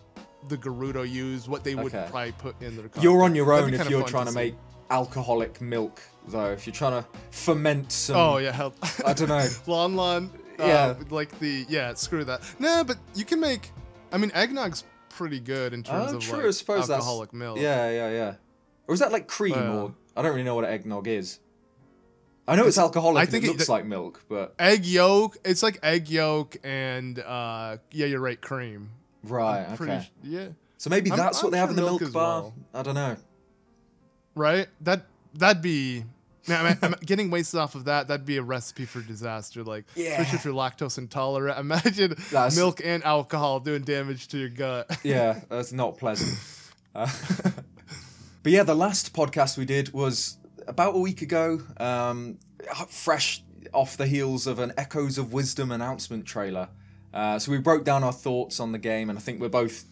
the Gerudo use, what they would probably put in their cocktail. You're on your own if you're trying to make alcoholic milk, though. If you're trying to ferment some... Oh, yeah. I don't know. Lon. Screw that. Nah, but you can make... I mean, eggnog's pretty good in terms of true, I suppose alcoholic milk. Yeah. Or is that like cream, or... I don't really know what eggnog is. I know it's alcoholic I think it looks like milk, but... Egg yolk. It's like egg yolk and, you're right, cream. Right, okay. Yeah. So maybe that's what they have in the milk bar? Well. I don't know. Right? That'd be... Man, I'm getting wasted off of that. That'd be a recipe for disaster. Like, especially if you're lactose intolerant. Imagine milk and alcohol doing damage to your gut. Yeah, that's not pleasant. But yeah, the last podcast we did was about a week ago, fresh off the heels of an Echoes of Wisdom announcement trailer. So we broke down our thoughts on the game, and I think we're both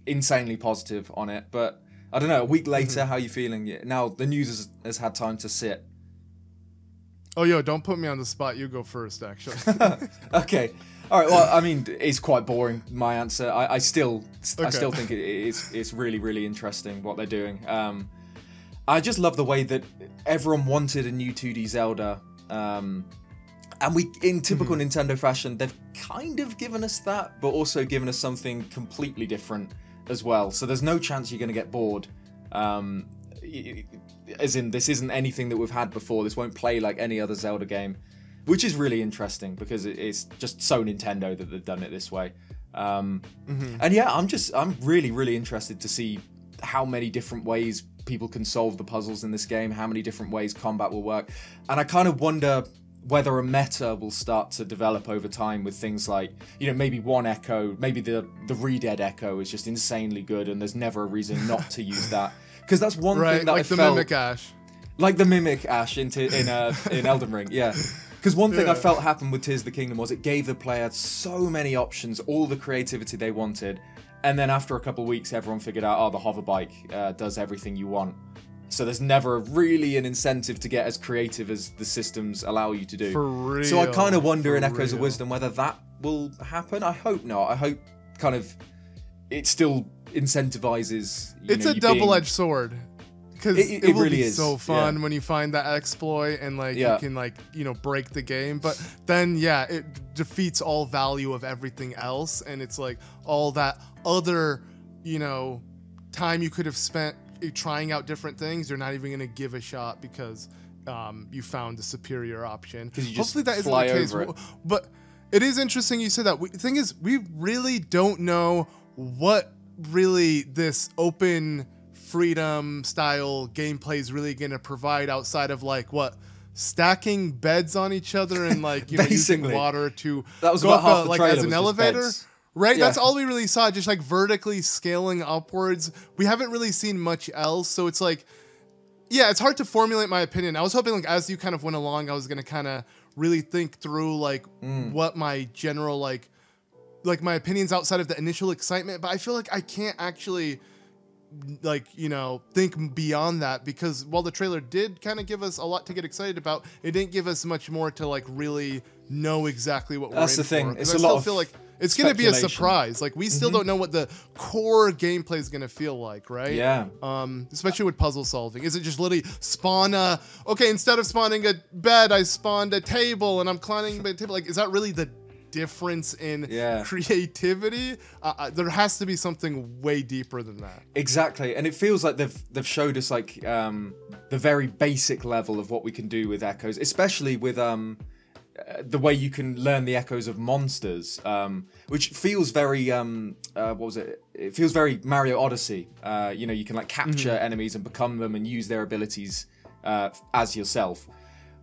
insanely positive on it. But I don't know, a week later, how are you feeling? Now the news has had time to sit. Oh, don't put me on the spot. You go first, actually. Okay. All right. Well, I mean, it's quite boring, my answer. I still think it's really, really interesting what they're doing. I just love the way that everyone wanted a new 2D Zelda. And in typical Nintendo fashion, they've kind of given us that, but also given us something completely different as well. So there's no chance you're going to get bored. As in, this isn't anything that we've had before. This won't play like any other Zelda game, which is really interesting because it's just so Nintendo that they've done it this way. And yeah, I'm really, really interested to see how many different ways people can solve the puzzles in this game, how many different ways combat will work. And I kind of wonder whether a meta will start to develop over time with things like, you know, maybe one echo, maybe the Re-Dead echo is just insanely good and there's never a reason not to use that. Because that's one thing that like I the felt... Mimic Ash. Like the Mimic Ash in Elden Ring, yeah. Because one thing I felt happened with Tears of the Kingdom was it gave the player so many options, all the creativity they wanted, and then after a couple of weeks everyone figured out, oh, the hover bike does everything you want. So there's never really an incentive to get as creative as the systems allow you to do. For real. So I kind of wonder in Echoes of Wisdom whether that will happen. I hope not. I hope kind of it still incentivizes. It's a double-edged sword. Because it will really be is so fun when you find that exploit and like you can like, you know, break the game. But then it defeats all value of everything else, and it's like all that other, you know, time you could have spent trying out different things, you're not even gonna give a shot because you found the superior option. Hopefully that isn't the case. But it is interesting you said that. The thing is, we really don't know what really this open freedom style gameplay is really going to provide outside of like what stacking beds on each other and like, you know, using water to that was go about half up the like trailer as an elevator. Beds. Right? That's all we really saw, just like vertically scaling upwards. We haven't really seen much else. So it's like, yeah, it's hard to formulate my opinion. I was hoping like as you kind of went along, I was going to kind of really think through like what my general like my opinions outside of the initial excitement. But I feel like I can't actually like, you know, think beyond that, because while the trailer did kind of give us a lot to get excited about, it didn't give us much more to like really know exactly what we're in for. That's the thing. It's I a still lot feel like it's going to be a surprise. Like we still don't know what the core gameplay is going to feel like, right? Yeah. Especially with puzzle solving. Is it just literally spawn okay, instead of spawning a bed, I spawned a table and I'm climbing the table. Like, is that really the difference in creativity? There has to be something way deeper than that. Exactly. And it feels like they've showed us like the very basic level of what we can do with echoes, especially with the way you can learn the echoes of monsters, which feels very what was it? It feels very Mario Odyssey. You know, you can like capture enemies and become them and use their abilities as yourself.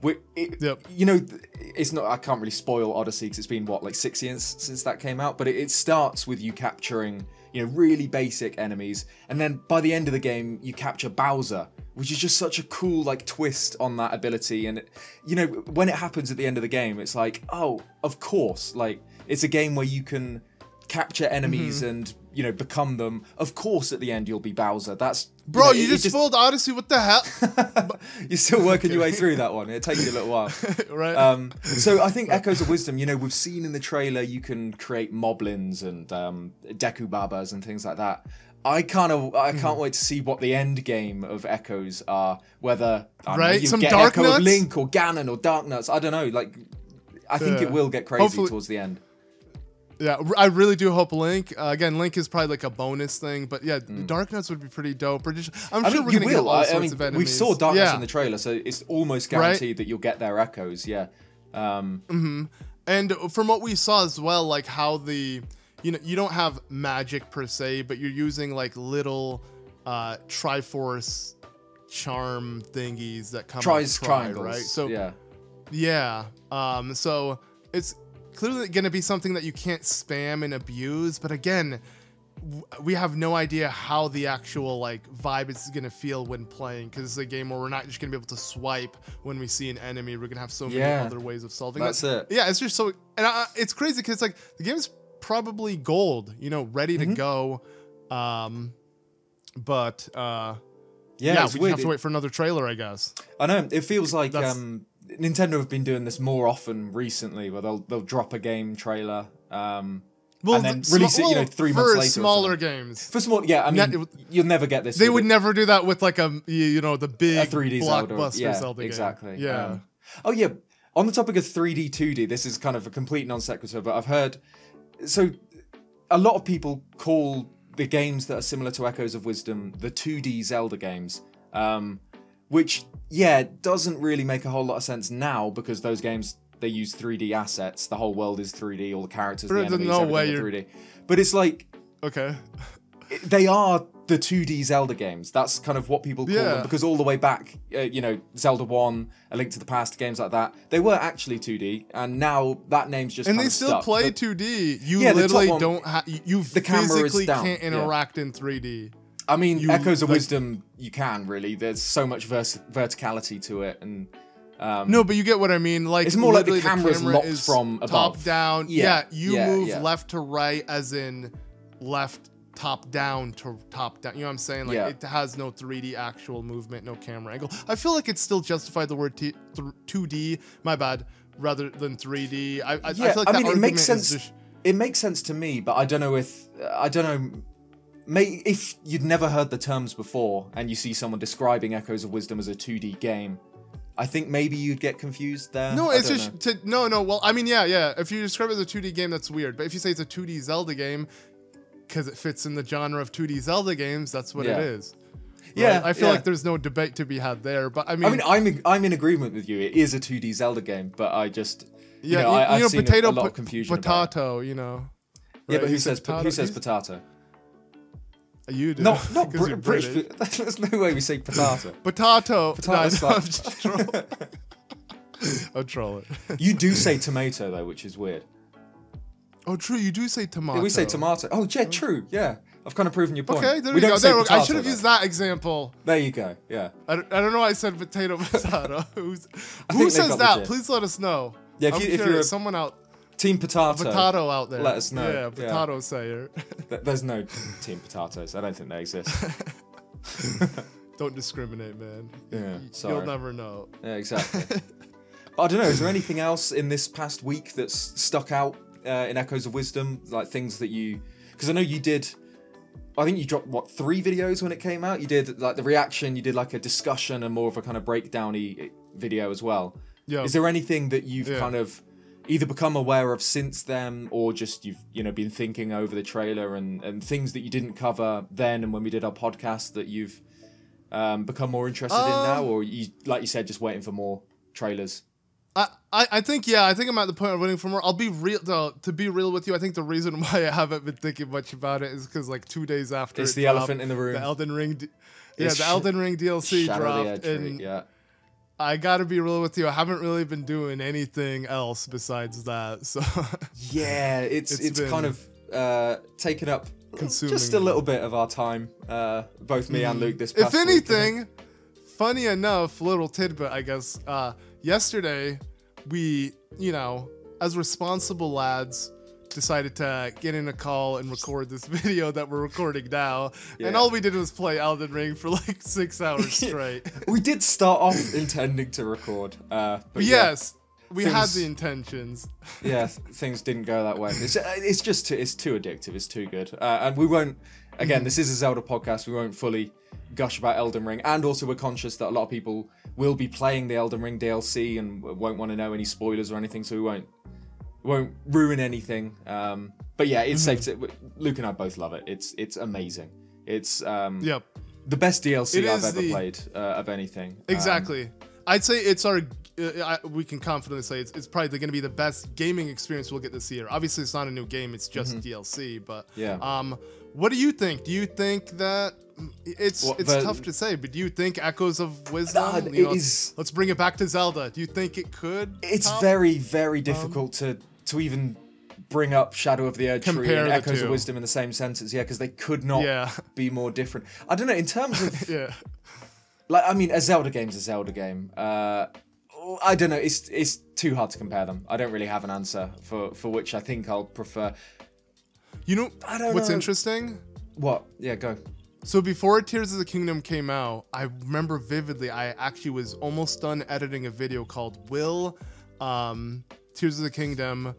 You know, it's not. I can't really spoil Odyssey because it's been what, like 6 years since that came out. But it starts with you capturing, you know, really basic enemies, and then by the end of the game, you capture Bowser, which is just such a cool like twist on that ability. And you know, when it happens at the end of the game, it's like, oh, of course, like it's a game where you can capture enemies and, you know, become them. Of course, at the end you'll be Bowser. That's bro. You just spoiled Odyssey. What the hell? You're still working your way through that one. It'll take you a little while, right? So I think Echoes of Wisdom. You know, we've seen in the trailer you can create moblins and Deku Babas and things like that. I can't wait to see what the end game of Echoes are. Whether you some get Dark Echo Nuts? of Link or Ganon or Dark Nuts. I don't know. Like, I think it will get crazy towards the end. Yeah, I really do hope Link. Again, Link is probably like a bonus thing, but yeah, Dark Nuts would be pretty dope. Or just, I'm sure we're gonna get all sorts of enemies. We saw Dark Nuts in the trailer, so it's almost guaranteed that you'll get their echoes. Yeah. And from what we saw as well, like how you don't have magic per se, but you're using like little Triforce charm thingies that come triangles, right? So yeah. So it's clearly going to be something that you can't spam and abuse, but again, we have no idea how the actual like vibe is going to feel when playing, because it's a game where we're not just going to be able to swipe when we see an enemy. We're going to have so many other ways of solving that's it. Yeah, it's just so, and it's crazy because like the game is probably gold, you know, ready to go, but we just have to wait for another trailer, I guess. I know, it feels like Nintendo have been doing this more often recently, where they'll drop a game trailer, and then release it, you know, 3 months later. For smaller games. For small, I mean, you'll never get this. They would never do that with like the big 3D blockbuster Zelda game. Exactly. Yeah. On the topic of 3D, 2D, this is kind of a complete non sequitur, but I've heard, so a lot of people call the games that are similar to Echoes of Wisdom the 2D Zelda games, which doesn't really make a whole lot of sense now, because those games, they use 3D assets. The whole world is 3D. All the characters, the enemies, everything are 3D. But it's like, they are the 2D Zelda games. That's kind of what people call them, because all the way back, Zelda 1, A Link to the Past, games like that, they were actually 2D, and now that name's just and kind they of still stuck. play 2D. You literally don't have, you the physically can't interact in 3D. I mean, Echoes of Wisdom, you can really. There's so much verticality to it, and no, but you get what I mean. Like, it's more like the camera locked is from above, top down. You move yeah. left to right, as in left top down to top down. You know what I'm saying? Like, it has no 3D actual movement, no camera angle. I feel like it's still justified the word 2D. My bad, rather than 3D. I feel like that it makes sense. It makes sense to me, but I don't know if if you'd never heard the terms before and you see someone describing Echoes of Wisdom as a 2D game, I think maybe you'd get confused there. No, it's just no. Well, I mean, yeah. If you describe it as a 2D game, that's weird. But if you say it's a 2D Zelda game, because it fits in the genre of 2D Zelda games, that's what it is. Right? Yeah, I feel like there's no debate to be had there. But I mean, I'm in agreement with you. It is a 2D Zelda game, but I just I've seen a lot of confusion. Potato, you know. Yeah, but who says potato? You do. Not British. There's no way we say potato. Potato. Potato. No, I'm just trolling. I'll troll it. You do say tomato though, which is weird. Oh, true. You do say tomato. Yeah, we say tomato. Oh, yeah, true. Yeah, I've kind of proven your point. Okay, there we go. Potato, I should have used that example. There you go. Yeah. I don't know why I said potato. Who says that? Please let us know. Yeah, if you're someone out. Team Potato. Potato out there. Let us know. Yeah, potato sayer. There's no Team Potatoes. I don't think they exist. Don't discriminate, man. Yeah, sorry. You'll never know. Yeah, exactly. I don't know. Is there anything else in this past week that's stuck out in Echoes of Wisdom? Like things that you... Because I know you did... I think you dropped, 3 videos when it came out? You did like the reaction, you did like a discussion and more of a kind of breakdown-y video as well. Yeah. Is there anything that you've kind of either become aware of since then, or just you've been thinking over the trailer and things that you didn't cover then and when we did our podcast that you've become more interested in now, or you, like you said, just waiting for more trailers? I think I'm at the point of waiting for more. I'll be real though. To be real with you, I think the reason why I haven't been thinking much about it is because like 2 days after it's the elephant in the room. The Elden Ring, the Elden Ring DLC dropped, and I gotta be real with you. I haven't really been doing anything else besides that. So yeah, it's kind of taken up just a little bit of our time, both me and Luke this past week. If anything, funny enough, little tidbit, I guess. Yesterday, we, as responsible lads, decided to get in a call and record this video that we're recording now. Yeah. And all we did was play Elden Ring for like 6 hours straight. We did start off intending to record. But yes, we had the intentions. Yeah, things didn't go that way. It's too addictive. It's too good. And we won't, again, this is a Zelda podcast. We won't fully gush about Elden Ring. And also we're conscious that a lot of people will be playing the Elden Ring DLC and won't want to know any spoilers or anything. So we won't ruin anything. But yeah, it's safe to... Luke and I both love it. It's amazing. It's the best DLC I've ever played of anything. Exactly. I'd say it's our... we can confidently say it's probably going to be the best gaming experience we'll get this year. Obviously, it's not a new game. It's just DLC. But what do you think? Do you think that... It's tough to say, but do you think Echoes of Wisdom? Let's bring it back to Zelda. Do you think it could? It's very, very difficult to even bring up Shadow of the Erdtree and Echoes of Wisdom in the same sentence. Yeah, because they could not be more different. I don't know, in terms of... a Zelda game's a Zelda game. I don't know, it's too hard to compare them. I don't really have an answer for which I think I'll prefer. I don't know. What's interesting? What? Yeah, go. So before Tears of the Kingdom came out, I remember vividly, I actually was almost done editing a video called Will Tears of the Kingdom,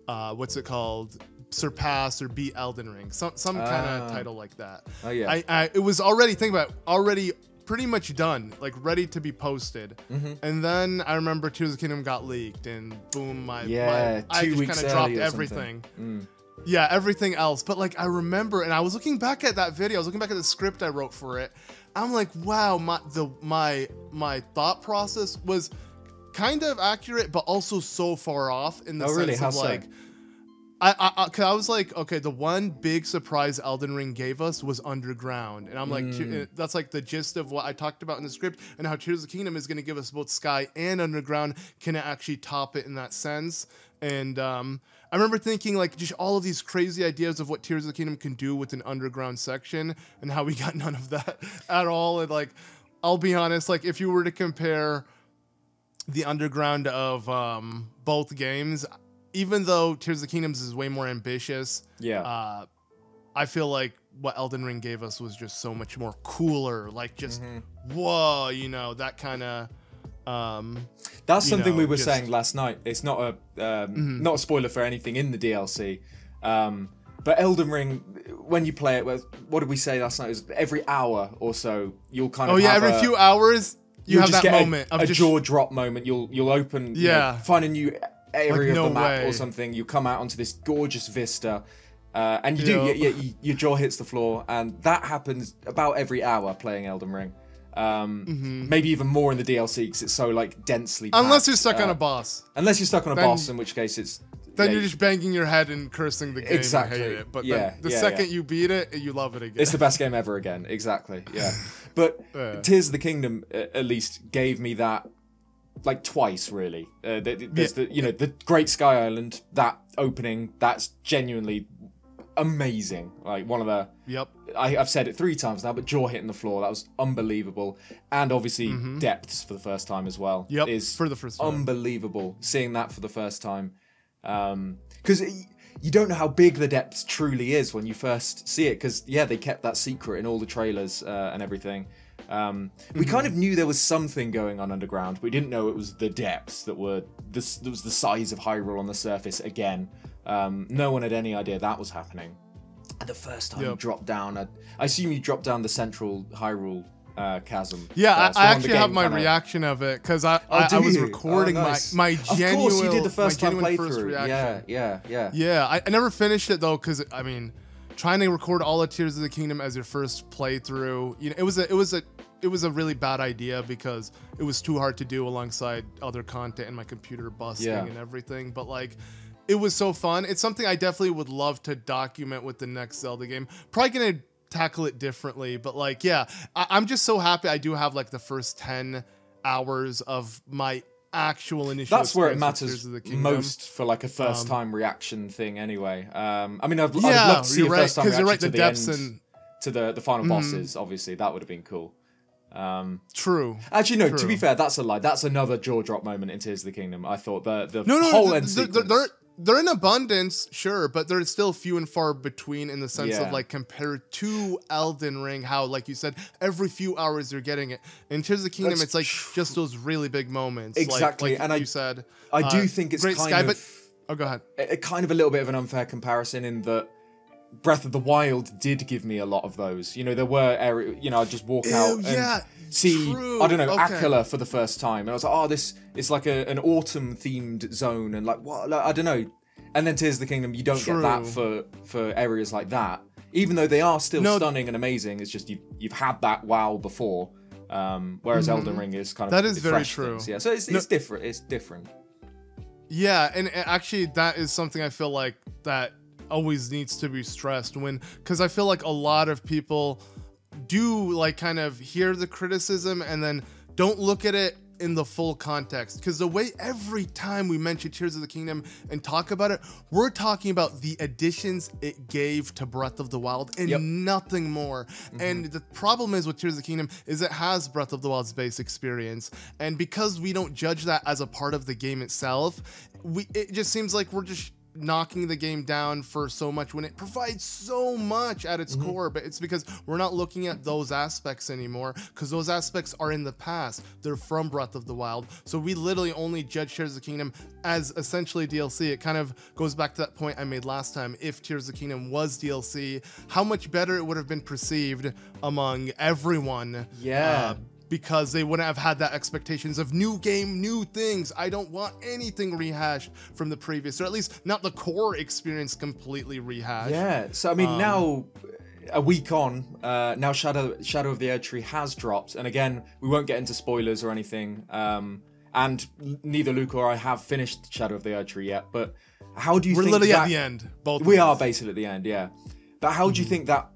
what's it called? Surpass or beat Elden Ring. Some kind of title like that. Oh yeah. It was already, think about it, already pretty much done, like ready to be posted. And then I remember Tears of the Kingdom got leaked and boom, I just kind of dropped everything. Yeah, everything else. But like I remember, and I was looking back at that video, I was looking back at the script I wrote for it. I'm like, wow, my thought process was kind of accurate, but also so far off in the sense of like, 'Cause I was like, okay, the one big surprise Elden Ring gave us was underground, and I'm like, that's like the gist of what I talked about in the script, and how Tears of the Kingdom is going to give us both sky and underground. Can it actually top it in that sense? And I remember thinking like just all of these crazy ideas of what Tears of the Kingdom can do with an underground section, and how we got none of that at all. And like, I'll be honest, like if you were to compare the underground of both games, even though Tears of the Kingdoms is way more ambitious, I feel like what Elden Ring gave us was just so much more cooler. Like just whoa, you know, that kind of. That's something we were saying last night. It's not a not a spoiler for anything in the DLC, but Elden Ring, when you play it, what did we say last night? It was every hour or so you'll kind of every few hours you have that moment of a jaw drop moment. You'll open, you know, find a new area of the map or something. You come out onto this gorgeous vista, and your jaw hits the floor, and that happens about every hour playing Elden Ring. Maybe even more in the DLC because it's so like densely packed. Unless you're stuck on a boss. Unless you're stuck on a boss, in which case it's then you're just banging your head and cursing the game. Exactly. And hate it. But the second you beat it, you love it again. It's the best game ever again. Exactly. Yeah. But Tears of the Kingdom at least gave me that like twice really. There's the Great Sky Island, that opening, that's genuinely amazing. Like one of the I've said it 3 times now, but jaw hitting the floor, that was unbelievable. And obviously Depths for the first time as well. Is for the first time. Unbelievable seeing that for the first time. Because you don't know how big the Depths truly is when you first see it, because they kept that secret in all the trailers and everything. We kind of knew there was something going on underground, but we didn't know it was the Depths that was the size of Hyrule on the surface again. No one had any idea that was happening. And the first time you drop down, I assume you drop down the central Hyrule chasm. Yeah, I actually have my reaction of it because I was recording my genuine. Of course, you did the first time playthrough. Yeah. I never finished it though because I mean, trying to record all of Tears of the Kingdom as your first playthrough, you know, it was a really bad idea because it was too hard to do alongside other content and my computer busting and everything. But like, it was so fun. It's something I definitely would love to document with the next Zelda game. Probably gonna tackle it differently, but like, I'm just so happy I do have like the first 10 hours of my actual initial. That's where it matters most for like a first time reaction thing anyway. I mean, I'd love to see a first time reaction to the end, to the final bosses. Obviously, that would have been cool. True. Actually, no. To be fair, that's a lie. That's another jaw drop moment in Tears of the Kingdom. I thought the whole end sequence. They're in abundance, sure, but they're still few and far between in the sense of like compared to Elden Ring, how like you said, every few hours you're getting it. In Tears of the Kingdom, it's like just those really big moments. Exactly, like and you said, I do think it's Great kind Sky, of. But go ahead. Kind of a little bit of an unfair comparison in that Breath of the Wild did give me a lot of those. You know, there were areas. You know, I'd just walk out and see, I don't know, Akila for the first time, and I was like, oh, this is like an autumn themed zone, and like what, like, I don't know. And then Tears of the Kingdom, you don't get that for areas like that, even though they are still stunning and amazing. It's just you've had that wow before, whereas Elden Ring is kind of that is very true. Things. Yeah, so it's different. It's different. Yeah, and actually, that is something I feel like that always needs to be stressed because I feel like a lot of people do like kind of hear the criticism and then don't look at it in the full context, because the way every time we mention Tears of the Kingdom and talk about it, we're talking about the additions it gave to Breath of the Wild and nothing more. And the problem is with Tears of the Kingdom is it has Breath of the Wild's base experience, and because we don't judge that as a part of the game itself, it just seems like we're just knocking the game down for so much when it provides so much at its core. But it's because we're not looking at those aspects anymore, because those aspects are in the past. They're from Breath of the Wild, so we literally only judge Tears of the Kingdom as essentially DLC. It kind of goes back to that point I made last time. If Tears of the Kingdom was DLC, how much better it would have been perceived among everyone. Because they wouldn't have had that expectations of new game, new things. I don't want anything rehashed from the previous, or at least not the core experience completely rehashed. Yeah, so I mean, now, a week on, now Shadow of the Erdtree has dropped, and again, we won't get into spoilers or anything. And neither Luke or I have finished Shadow of the Erdtree yet, but how do you think we're literally at the end? Both we are basically at the end, yeah. But how do you think that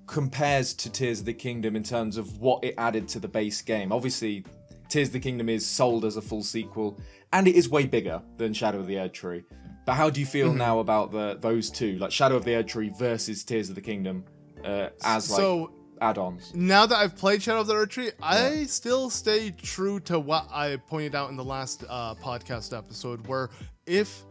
compares to Tears of the Kingdom in terms of what it added to the base game? Obviously, Tears of the Kingdom is sold as a full sequel, and it is way bigger than Shadow of the Erdtree. But how do you feel now about those two, like Shadow of the Erdtree versus Tears of the Kingdom, as like add-ons? Now that I've played Shadow of the Erdtree, I still stay true to what I pointed out in the last podcast episode, where if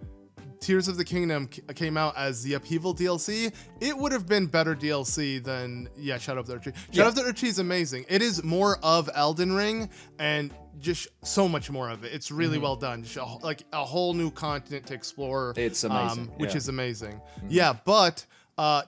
Tears of the Kingdom came out as the Upheaval DLC, it would have been better DLC than Shadow of the Erdtree. Shadow of the Erdtree is amazing. It is more of Elden Ring and just so much more of it. It's really well done. Just like a whole new continent to explore. It's amazing, which is amazing. Yeah, but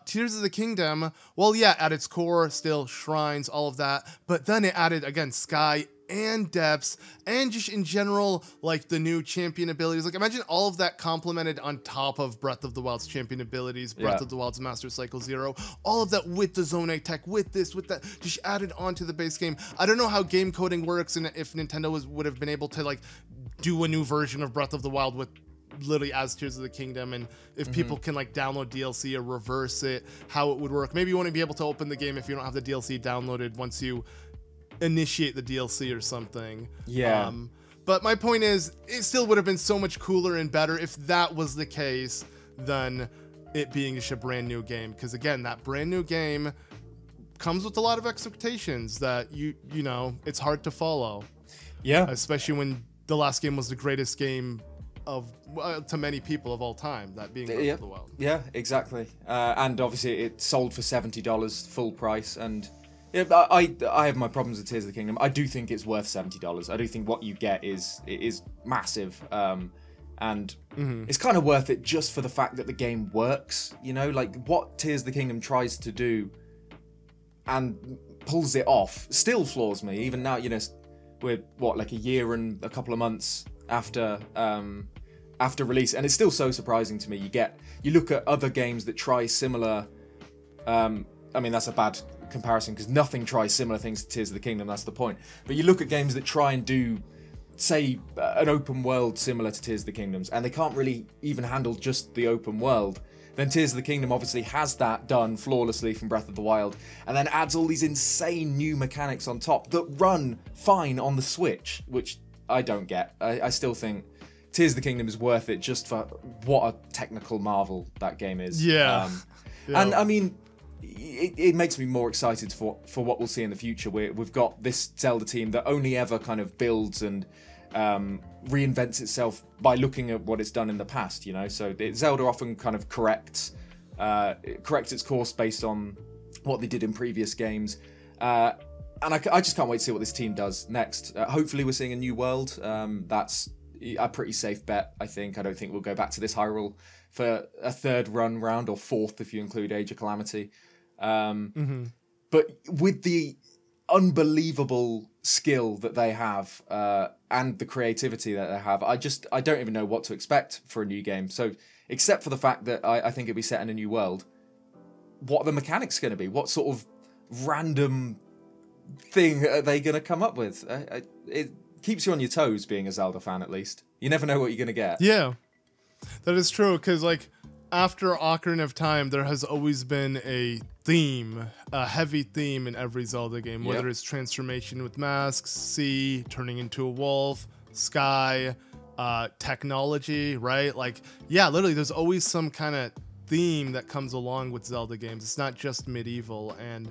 Tears of the Kingdom, well, at its core, still shrines, all of that, but then it added again sky and depths, and just in general, like the new champion abilities. Like imagine all of that complemented on top of Breath of the Wild's champion abilities, Breath of the Wild's Master Cycle 0, all of that with the Zone 8 tech, with this, with that, just added onto the base game. I don't know how game coding works, and if Nintendo would have been able to like do a new version of Breath of the Wild with literally as Tears of the Kingdom, and if people can like download DLC or reverse it, how it would work. Maybe you wouldn't be able to open the game if you don't have the DLC downloaded once you initiate the DLC or something. But my point is, it still would have been so much cooler and better if that was the case than it being just a brand new game, because again, that brand new game comes with a lot of expectations that you know it's hard to follow, especially when the last game was the greatest game of to many people of all time, that being Breath of the Wild. Yeah, exactly. And obviously it sold for $70 full price, and I have my problems with Tears of the Kingdom. I do think it's worth $70. I do think what you get is massive, and it's kind of worth it just for the fact that the game works. You know, like what Tears of the Kingdom tries to do and pulls it off still floors me. Even now, you know, we're like a year and a couple of months after release, and it's still so surprising to me. You look at other games that try similar. I mean, that's a bad comparison because nothing tries similar things to Tears of the Kingdom, that's the point. But you look at games that try and do, say, an open world similar to Tears of the Kingdom's, and they can't really even handle just the open world. Then Tears of the Kingdom obviously has that done flawlessly from Breath of the Wild, and then adds all these insane new mechanics on top that run fine on the Switch, which I don't get. I still think Tears of the Kingdom is worth it just for what a technical marvel that game is. And I mean, it makes me more excited for what we'll see in the future. We've got this Zelda team that only ever kind of builds and reinvents itself by looking at what it's done in the past, you know. So Zelda often kind of corrects its course based on what they did in previous games. And I just can't wait to see what this team does next. Hopefully we're seeing a new world. That's a pretty safe bet, I think. I don't think we'll go back to this Hyrule for a third run round, or fourth if you include Age of Calamity. But with the unbelievable skill that they have and the creativity that they have, I don't even know what to expect for a new game. So except for the fact that I think it'll be set in a new world, what are the mechanics going to be? What sort of random thing are they going to come up with? It keeps you on your toes being a Zelda fan, at least. You never know what you're going to get. Yeah, that is true, because like after Ocarina of Time, there has always been a theme, a heavy theme in every Zelda game, whether it's transformation with masks, sea, turning into a wolf, sky, technology, right? Like, yeah, literally there's always some kind of theme that comes along with Zelda games. It's not just medieval, and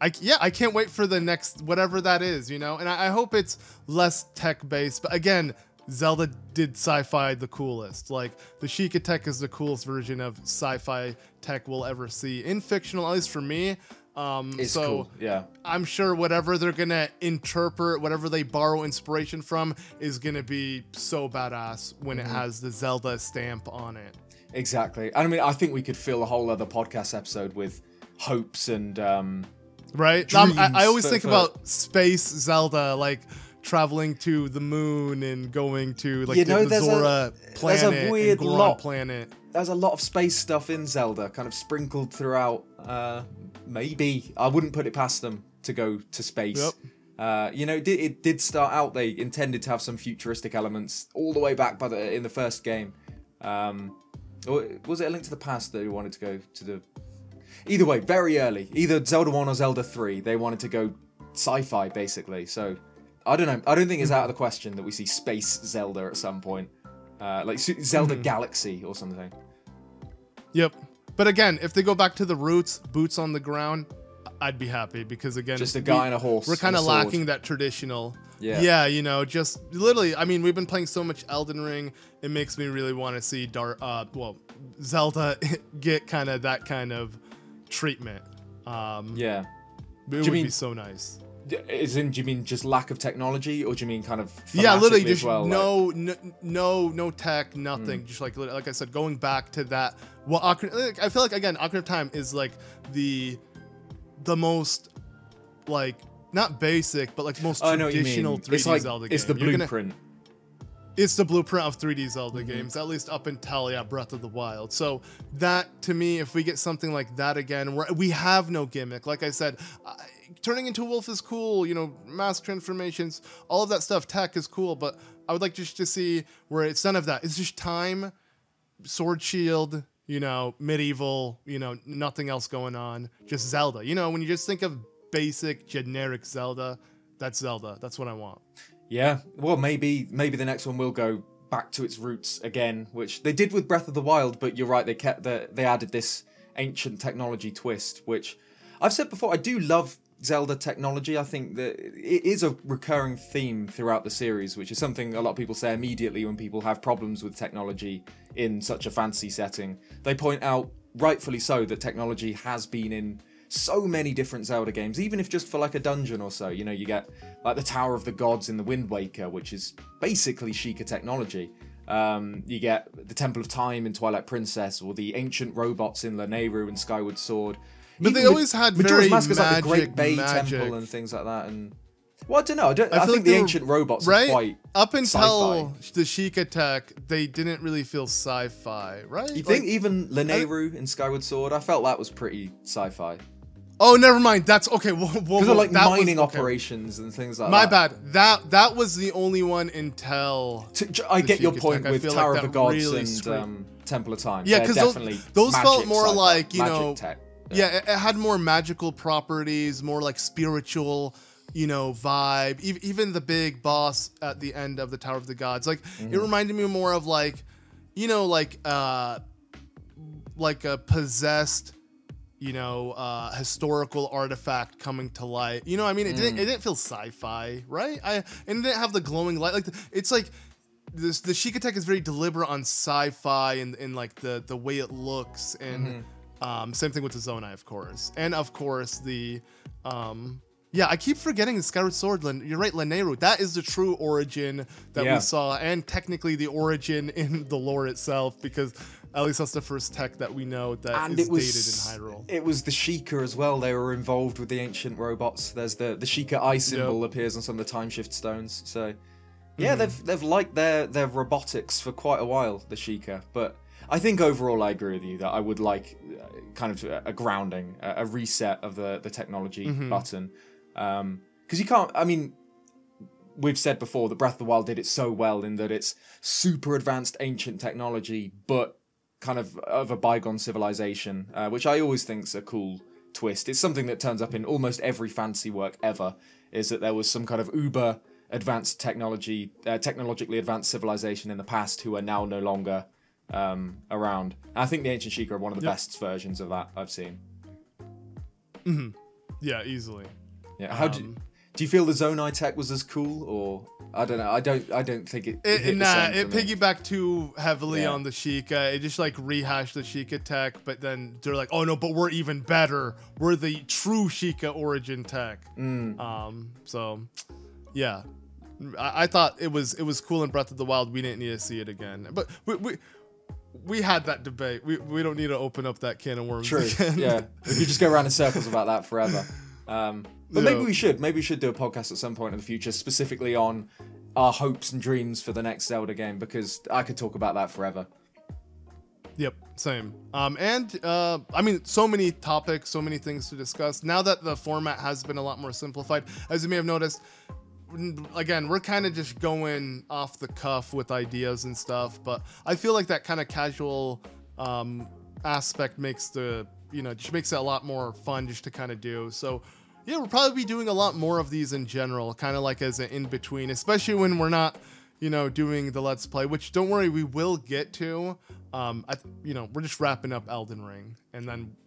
I can't wait for the next whatever that is, you know. And I hope it's less tech based, but again, Zelda did sci-fi the coolest. Like the Sheikah tech is the coolest version of sci-fi tech we'll ever see in fictional, at least for me. It's so cool. Yeah, I'm sure whatever they're gonna interpret, whatever they borrow inspiration from, is gonna be so badass when it has the Zelda stamp on it. Exactly. I mean, I think we could fill a whole other podcast episode with hopes and right. I always think about space Zelda, like traveling to the moon and going to like the Zora planet, there's a weird and Goron lot. planet. There's a lot of space stuff in Zelda, kind of sprinkled throughout. Maybe I wouldn't put it past them to go to space. It did start out, they intended to have some futuristic elements all the way back in the first game. Or was it A Link to the Past that they wanted to go to the... Either way, very early. Either Zelda 1 or Zelda 3, they wanted to go sci-fi, basically. So, I don't know. I don't think it's out of the question that we see Space Zelda at some point. Like Zelda Galaxy or something. Yep. But again, if they go back to the roots, boots on the ground, I'd be happy because, again... Just a guy and a horse. We're kind of lacking that traditional... Yeah, just literally, I mean, we've been playing so much Elden Ring, it makes me really want to see Zelda get kind of that kind of treatment. It would be so nice. Do you mean just lack of technology, or do you mean kind of literally just no tech, nothing. Just like I said, going back to that. Well, I feel like, again, Ocarina of Time is like the most like not basic, but like most traditional 3D Zelda game. It's the blueprint. It's the blueprint of 3D Zelda games, at least up until Breath of the Wild. So that, to me, if we get something like that again, where we have no gimmick, like I said, turning into a wolf is cool, mask transformations, all of that stuff, tech is cool, but I would like just to see where it's none of that. It's just time, sword shield, medieval, nothing else going on, just Zelda. When you just think of basic, generic Zelda, that's Zelda. That's what I want. Yeah, well, maybe the next one will go back to its roots again, which they did with Breath of the Wild. But you're right, they added this ancient technology twist, which I've said before. I do love Zelda technology. I think that it is a recurring theme throughout the series, which is something a lot of people say immediately when people have problems with technology in such a fantasy setting. They point out, rightfully so, that technology has been in so many different Zelda games, even if just for like a dungeon or so. You get like the Tower of the Gods in the Wind Waker, which is basically Sheikah technology. You get the Temple of Time in Twilight Princess, or the ancient robots in Lanayru and Skyward Sword. But even they always had very magic, like the Great Bay Temple and things like that. And well, I don't know. I think the ancient robots are quite up until sci-fi. The Sheikah tech, they didn't really feel sci-fi, right? You think even Lanayru in Skyward Sword? I felt that was pretty sci-fi. Oh, never mind. That's okay. Because of like mining operations and things like that. My bad. That was the only one until. I get your point with Tower of the Gods really and Temple of Time. Yeah, because those felt more like tech. Yeah, it had more magical properties, more like spiritual, vibe. Even the big boss at the end of the Tower of the Gods, like it reminded me more of like a possessed, historical artifact coming to light. It didn't feel sci-fi, right? And it didn't have the glowing light. Like it's like this. The Sheikah tech is very deliberate on sci-fi and like the way it looks and. Same thing with the Zonai, of course. And of course, I keep forgetting the Skyward Sword. You're right, Lanayru. That is the true origin that we saw, and technically the origin in the lore itself, because at least that's the first tech that we know that is dated in Hyrule. It was the Sheikah as well. They were involved with the ancient robots. There's the Sheikah eye symbol appears on some of the time shift stones. So, yeah, they've liked their robotics for quite a while, the Sheikah, but. I think overall I agree with you that I would like kind of a grounding, a reset of the technology button. Because you can't, I mean, we've said before that Breath of the Wild did it so well in that it's super advanced ancient technology, but kind of a bygone civilization, which I always think is a cool twist. It's something that turns up in almost every fantasy work ever, is that there was some kind of uber advanced technologically advanced civilization in the past who are now no longer around. And I think the Ancient Sheikah are one of the best versions of that I've seen. Yeah, easily. Yeah. How do you feel the Zonai tech was as cool, or I don't know? I don't think it. It piggybacked too heavily on the Sheikah. It just like rehashed the Sheikah tech, but then they're like, oh no, but we're even better. We're the true Sheikah origin tech. So, yeah. I thought it was cool in Breath of the Wild. We didn't need to see it again, but we had that debate. We don't need to open up that can of worms. True. Again. Yeah, we could just go around in circles about that forever. But maybe we should. Maybe we should do a podcast at some point in the future, specifically on our hopes and dreams for the next Zelda game, because I could talk about that forever. Yep, same. I mean, so many topics, so many things to discuss. Now that the format has been a lot more simplified, as you may have noticed, again, we're kind of just going off the cuff with ideas and stuff, but I feel like that kind of casual aspect makes just makes it a lot more fun just to kind of do. So yeah, we'll probably be doing a lot more of these in general, kind of like as an in-between, especially when we're not, doing the Let's Play, which don't worry, we will get to. We're just wrapping up Elden Ring, and then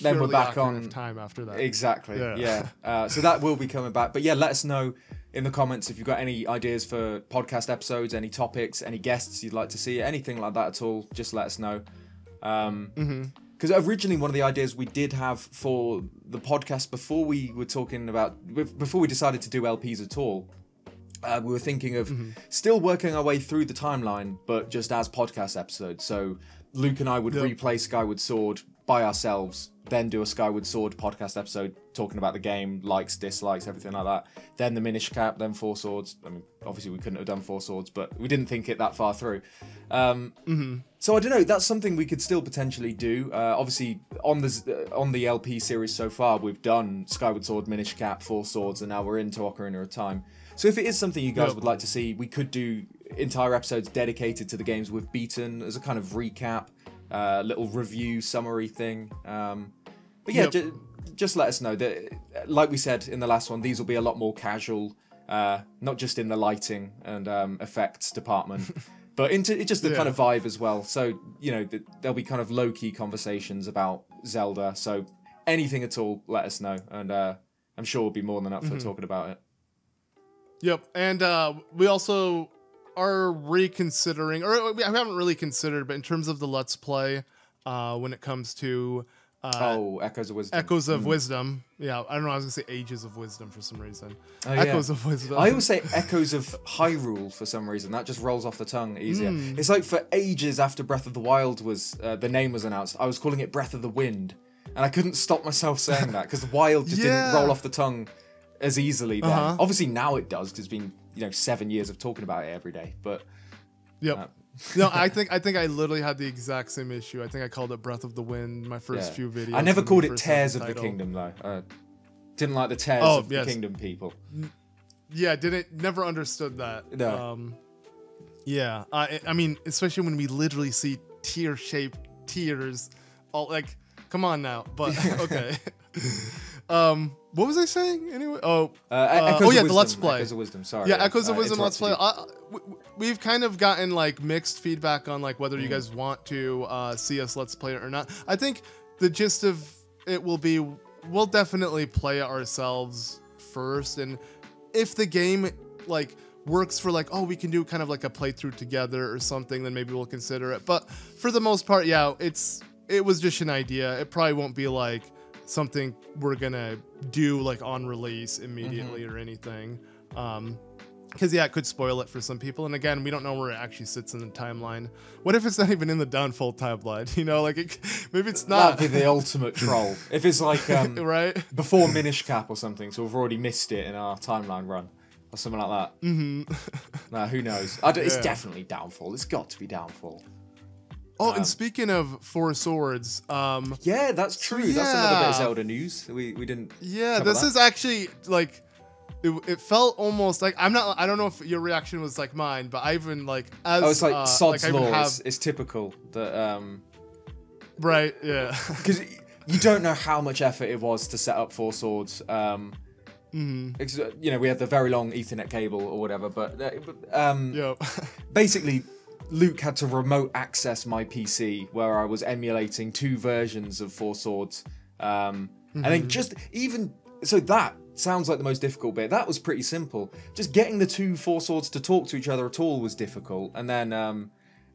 we're back on time after that. Exactly. Yeah. So that will be coming back. But yeah, let us know in the comments if you've got any ideas for podcast episodes, any topics, any guests you'd like to see, anything like that at all. Just let us know. Because originally one of the ideas we did have for the podcast before we decided to do LPs at all, we were thinking of still working our way through the timeline, but just as podcast episodes. So Luke and I would replay Skyward Sword by ourselves, then do a Skyward Sword podcast episode talking about the game, likes, dislikes, everything like that. Then the Minish Cap, then Four Swords. I mean, obviously we couldn't have done Four Swords, but we didn't think it that far through. So I don't know, that's something we could still potentially do. Obviously, on the LP series so far, we've done Skyward Sword, Minish Cap, Four Swords, and now we're into Ocarina of Time. So if it is something you guys would like to see, we could do entire episodes dedicated to the games we've beaten as a kind of recap, little review summary thing. But yeah, just let us know that, like we said in the last one, these will be a lot more casual, not just in the lighting and effects department, but into just the kind of vibe as well. So, there'll be kind of low-key conversations about Zelda. So anything at all, let us know. And I'm sure we'll be more than up for talking about it. Yep, and we also are reconsidering, or we haven't really considered, but in terms of the Let's Play, when it comes to Echoes of Wisdom. Echoes of Wisdom. Yeah, I don't know. I was gonna say Ages of Wisdom for some reason. Echoes of Wisdom. I always say Echoes of Hyrule for some reason. That just rolls off the tongue easier. It's like for ages after Breath of the Wild was the name was announced, I was calling it Breath of the Wind, and I couldn't stop myself saying that because the Wild just didn't roll off the tongue as easily then. Obviously now it does because it's been 7 years of talking about it every day. But no, I think I literally had the exact same issue. I think I called it Breath of the Wind my first few videos. I never called it Tears of the Kingdom though. Didn't like the Tears of the Kingdom people. Yeah, never understood that. No. I mean, especially when we literally see tear-shaped tears, all like, come on now. But okay. What was I saying anyway? The Let's Play. Echoes of Wisdom, sorry. Yeah, Echoes of Wisdom Let's Play. We've kind of gotten like mixed feedback on like whether you guys want to see us Let's Play it or not. I think the gist of it will be we'll definitely play it ourselves first, and if the game like works for like, we can do kind of like a playthrough together or something, then maybe we'll consider it. But for the most part, it was just an idea. It probably won't be like something we're gonna do like on release immediately or anything, because it could spoil it for some people, and again, we don't know where it actually sits in the timeline. What if it's not even in the Downfall timeline? Maybe it's not. That'd be the ultimate troll if it's like right before Minish Cap or something, so we've already missed it in our timeline run or something like that. Nah, who knows? It's definitely Downfall. It's got to be Downfall. And speaking of Four Swords, yeah, that's true. That's another bit of Zelda news. We didn't. Yeah, this is actually like, it felt almost like I don't know if your reaction was like mine, but I even like it's like Sod's Law. It's typical that. Right. Yeah. Because you don't know how much effort it was to set up Four Swords. We had the very long Ethernet cable or whatever, but basically. Luke had to remote access my PC where I was emulating 2 versions of Four Swords. And then so that sounds like the most difficult bit. That was pretty simple. Just getting the 2 Four Swords to talk to each other at all was difficult. And then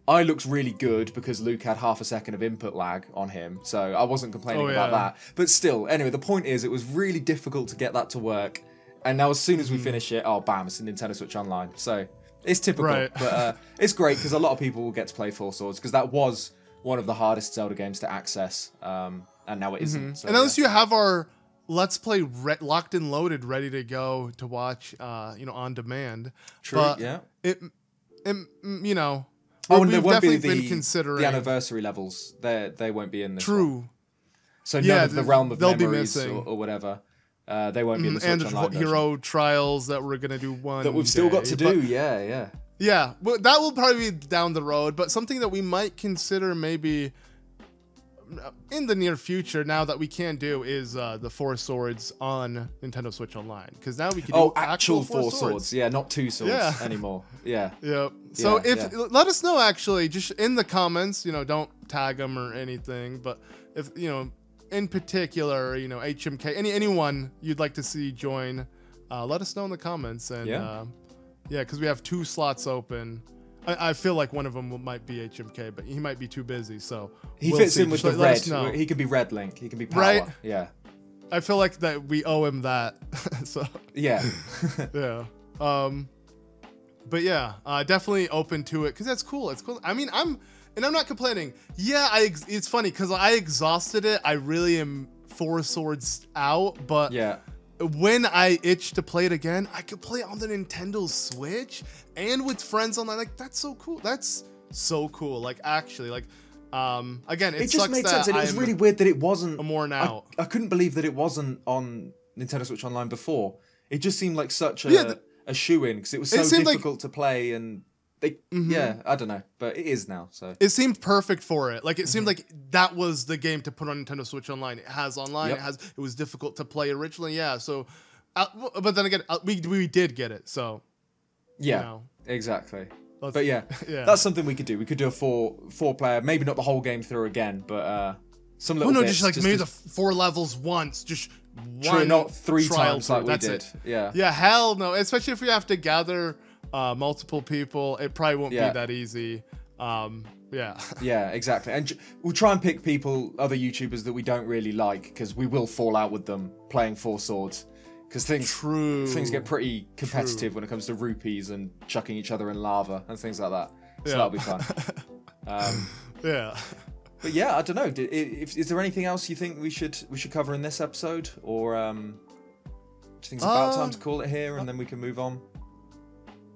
I looked really good because Luke had half a second of input lag on him. So I wasn't complaining about that. But still, anyway, the point is it was really difficult to get that to work. And now as soon as we finish it, bam, it's a Nintendo Switch Online. So... it's typical, but it's great because a lot of people will get to play Four Swords because that was one of the hardest Zelda games to access, and now it isn't. So, unless you have our Let's Play locked and loaded, ready to go to watch, on demand. True, but yeah. It Oh, and there won't be been considering the anniversary levels. They won't be in this True. one. So none of the Realm of they'll Memories be missing. or whatever. They won't be in the Switch and Online hero trials that we're gonna do one that we've still got to do. Yeah. But that will probably be down the road. But something that we might consider maybe in the near future, now that we can do, is the 4 swords on Nintendo Switch Online, because now we can do actual 4 swords. Yeah, not 2 swords anymore. Yeah. Yep. So let us know, actually, just in the comments. Don't tag them or anything, but if in particular, HMK, anyone you'd like to see join, let us know in the comments. And because we have 2 slots open. I feel like one of them might be HMK, but he might be too busy. So he fits in with the red. He could be Red Link. He can be Power. Right? Yeah. I feel like that we owe him that. So yeah. Yeah. But yeah, definitely open to it because that's cool. It's cool. I mean, I'm not complaining. Yeah, it's funny because I exhausted it. I really am 4 swords out, but when I itch to play it again, I could play it on the Nintendo Switch and with friends online. Like, that's so cool. That's so cool. Like, actually, like, again, it just made sense. And it was really weird that it wasn't more now. I couldn't believe that it wasn't on Nintendo Switch Online before. It just seemed like such a shoe-in because it was so difficult to play, and I don't know, but it is now. So it seemed perfect for it. Like, it seemed like that was the game to put on Nintendo Switch Online. It has online. It was difficult to play originally. Yeah. So, but then again, we did get it. So exactly. But that's something we could do. We could do a four player, maybe not the whole game through again, but some little bits. Just like maybe the 4 levels once, just one. Not 3 times like we did. Yeah. Yeah. Hell no. Especially if we have to gather multiple people, it probably won't be that easy. Yeah, exactly. And we'll try and pick other YouTubers that we don't really like, because we will fall out with them playing 4 swords. Because things get pretty competitive when it comes to rupees and chucking each other in lava and things like that. So that'll be fun. But yeah, I don't know. Is there anything else you think we should cover in this episode, or do you think it's about time to call it here and then we can move on?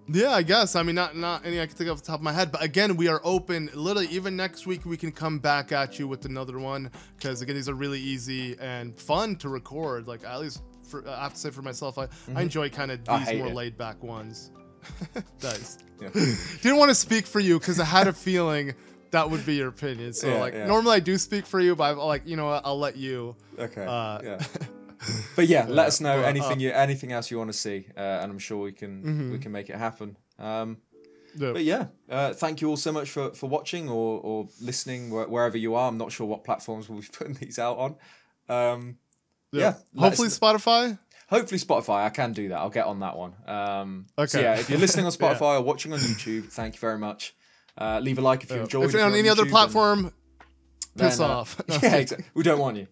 Yeah, I guess. I mean, not any I can think of off the top of my head. But again, we are open. Literally, even next week, we can come back at you with another one. Because again, these are really easy and fun to record. Like, at least I have to say for myself, I enjoy kind of these more laid back ones. Nice. Didn't want to speak for you because I had a feeling that would be your opinion. So normally I do speak for you, but I'm like, I'll let you. Okay. But let us know anything else you want to see, and I'm sure we can make it happen. But thank you all so much for watching or listening wherever you are. I'm not sure what platforms we'll be putting these out on. Hopefully Spotify. Hopefully Spotify. I can do that. I'll get on that one. Okay. So if you're listening on Spotify or watching on YouTube, thank you very much. Leave a like if you enjoyed. If you're on any other platform, piss off. Yeah, exactly. We don't want you.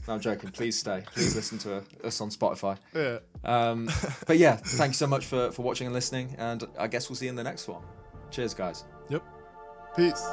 No, I'm joking. Please stay. Please listen to us on Spotify. But thank you so much for watching and listening, and I guess we'll see you in the next one. Cheers, guys. Yep. Peace.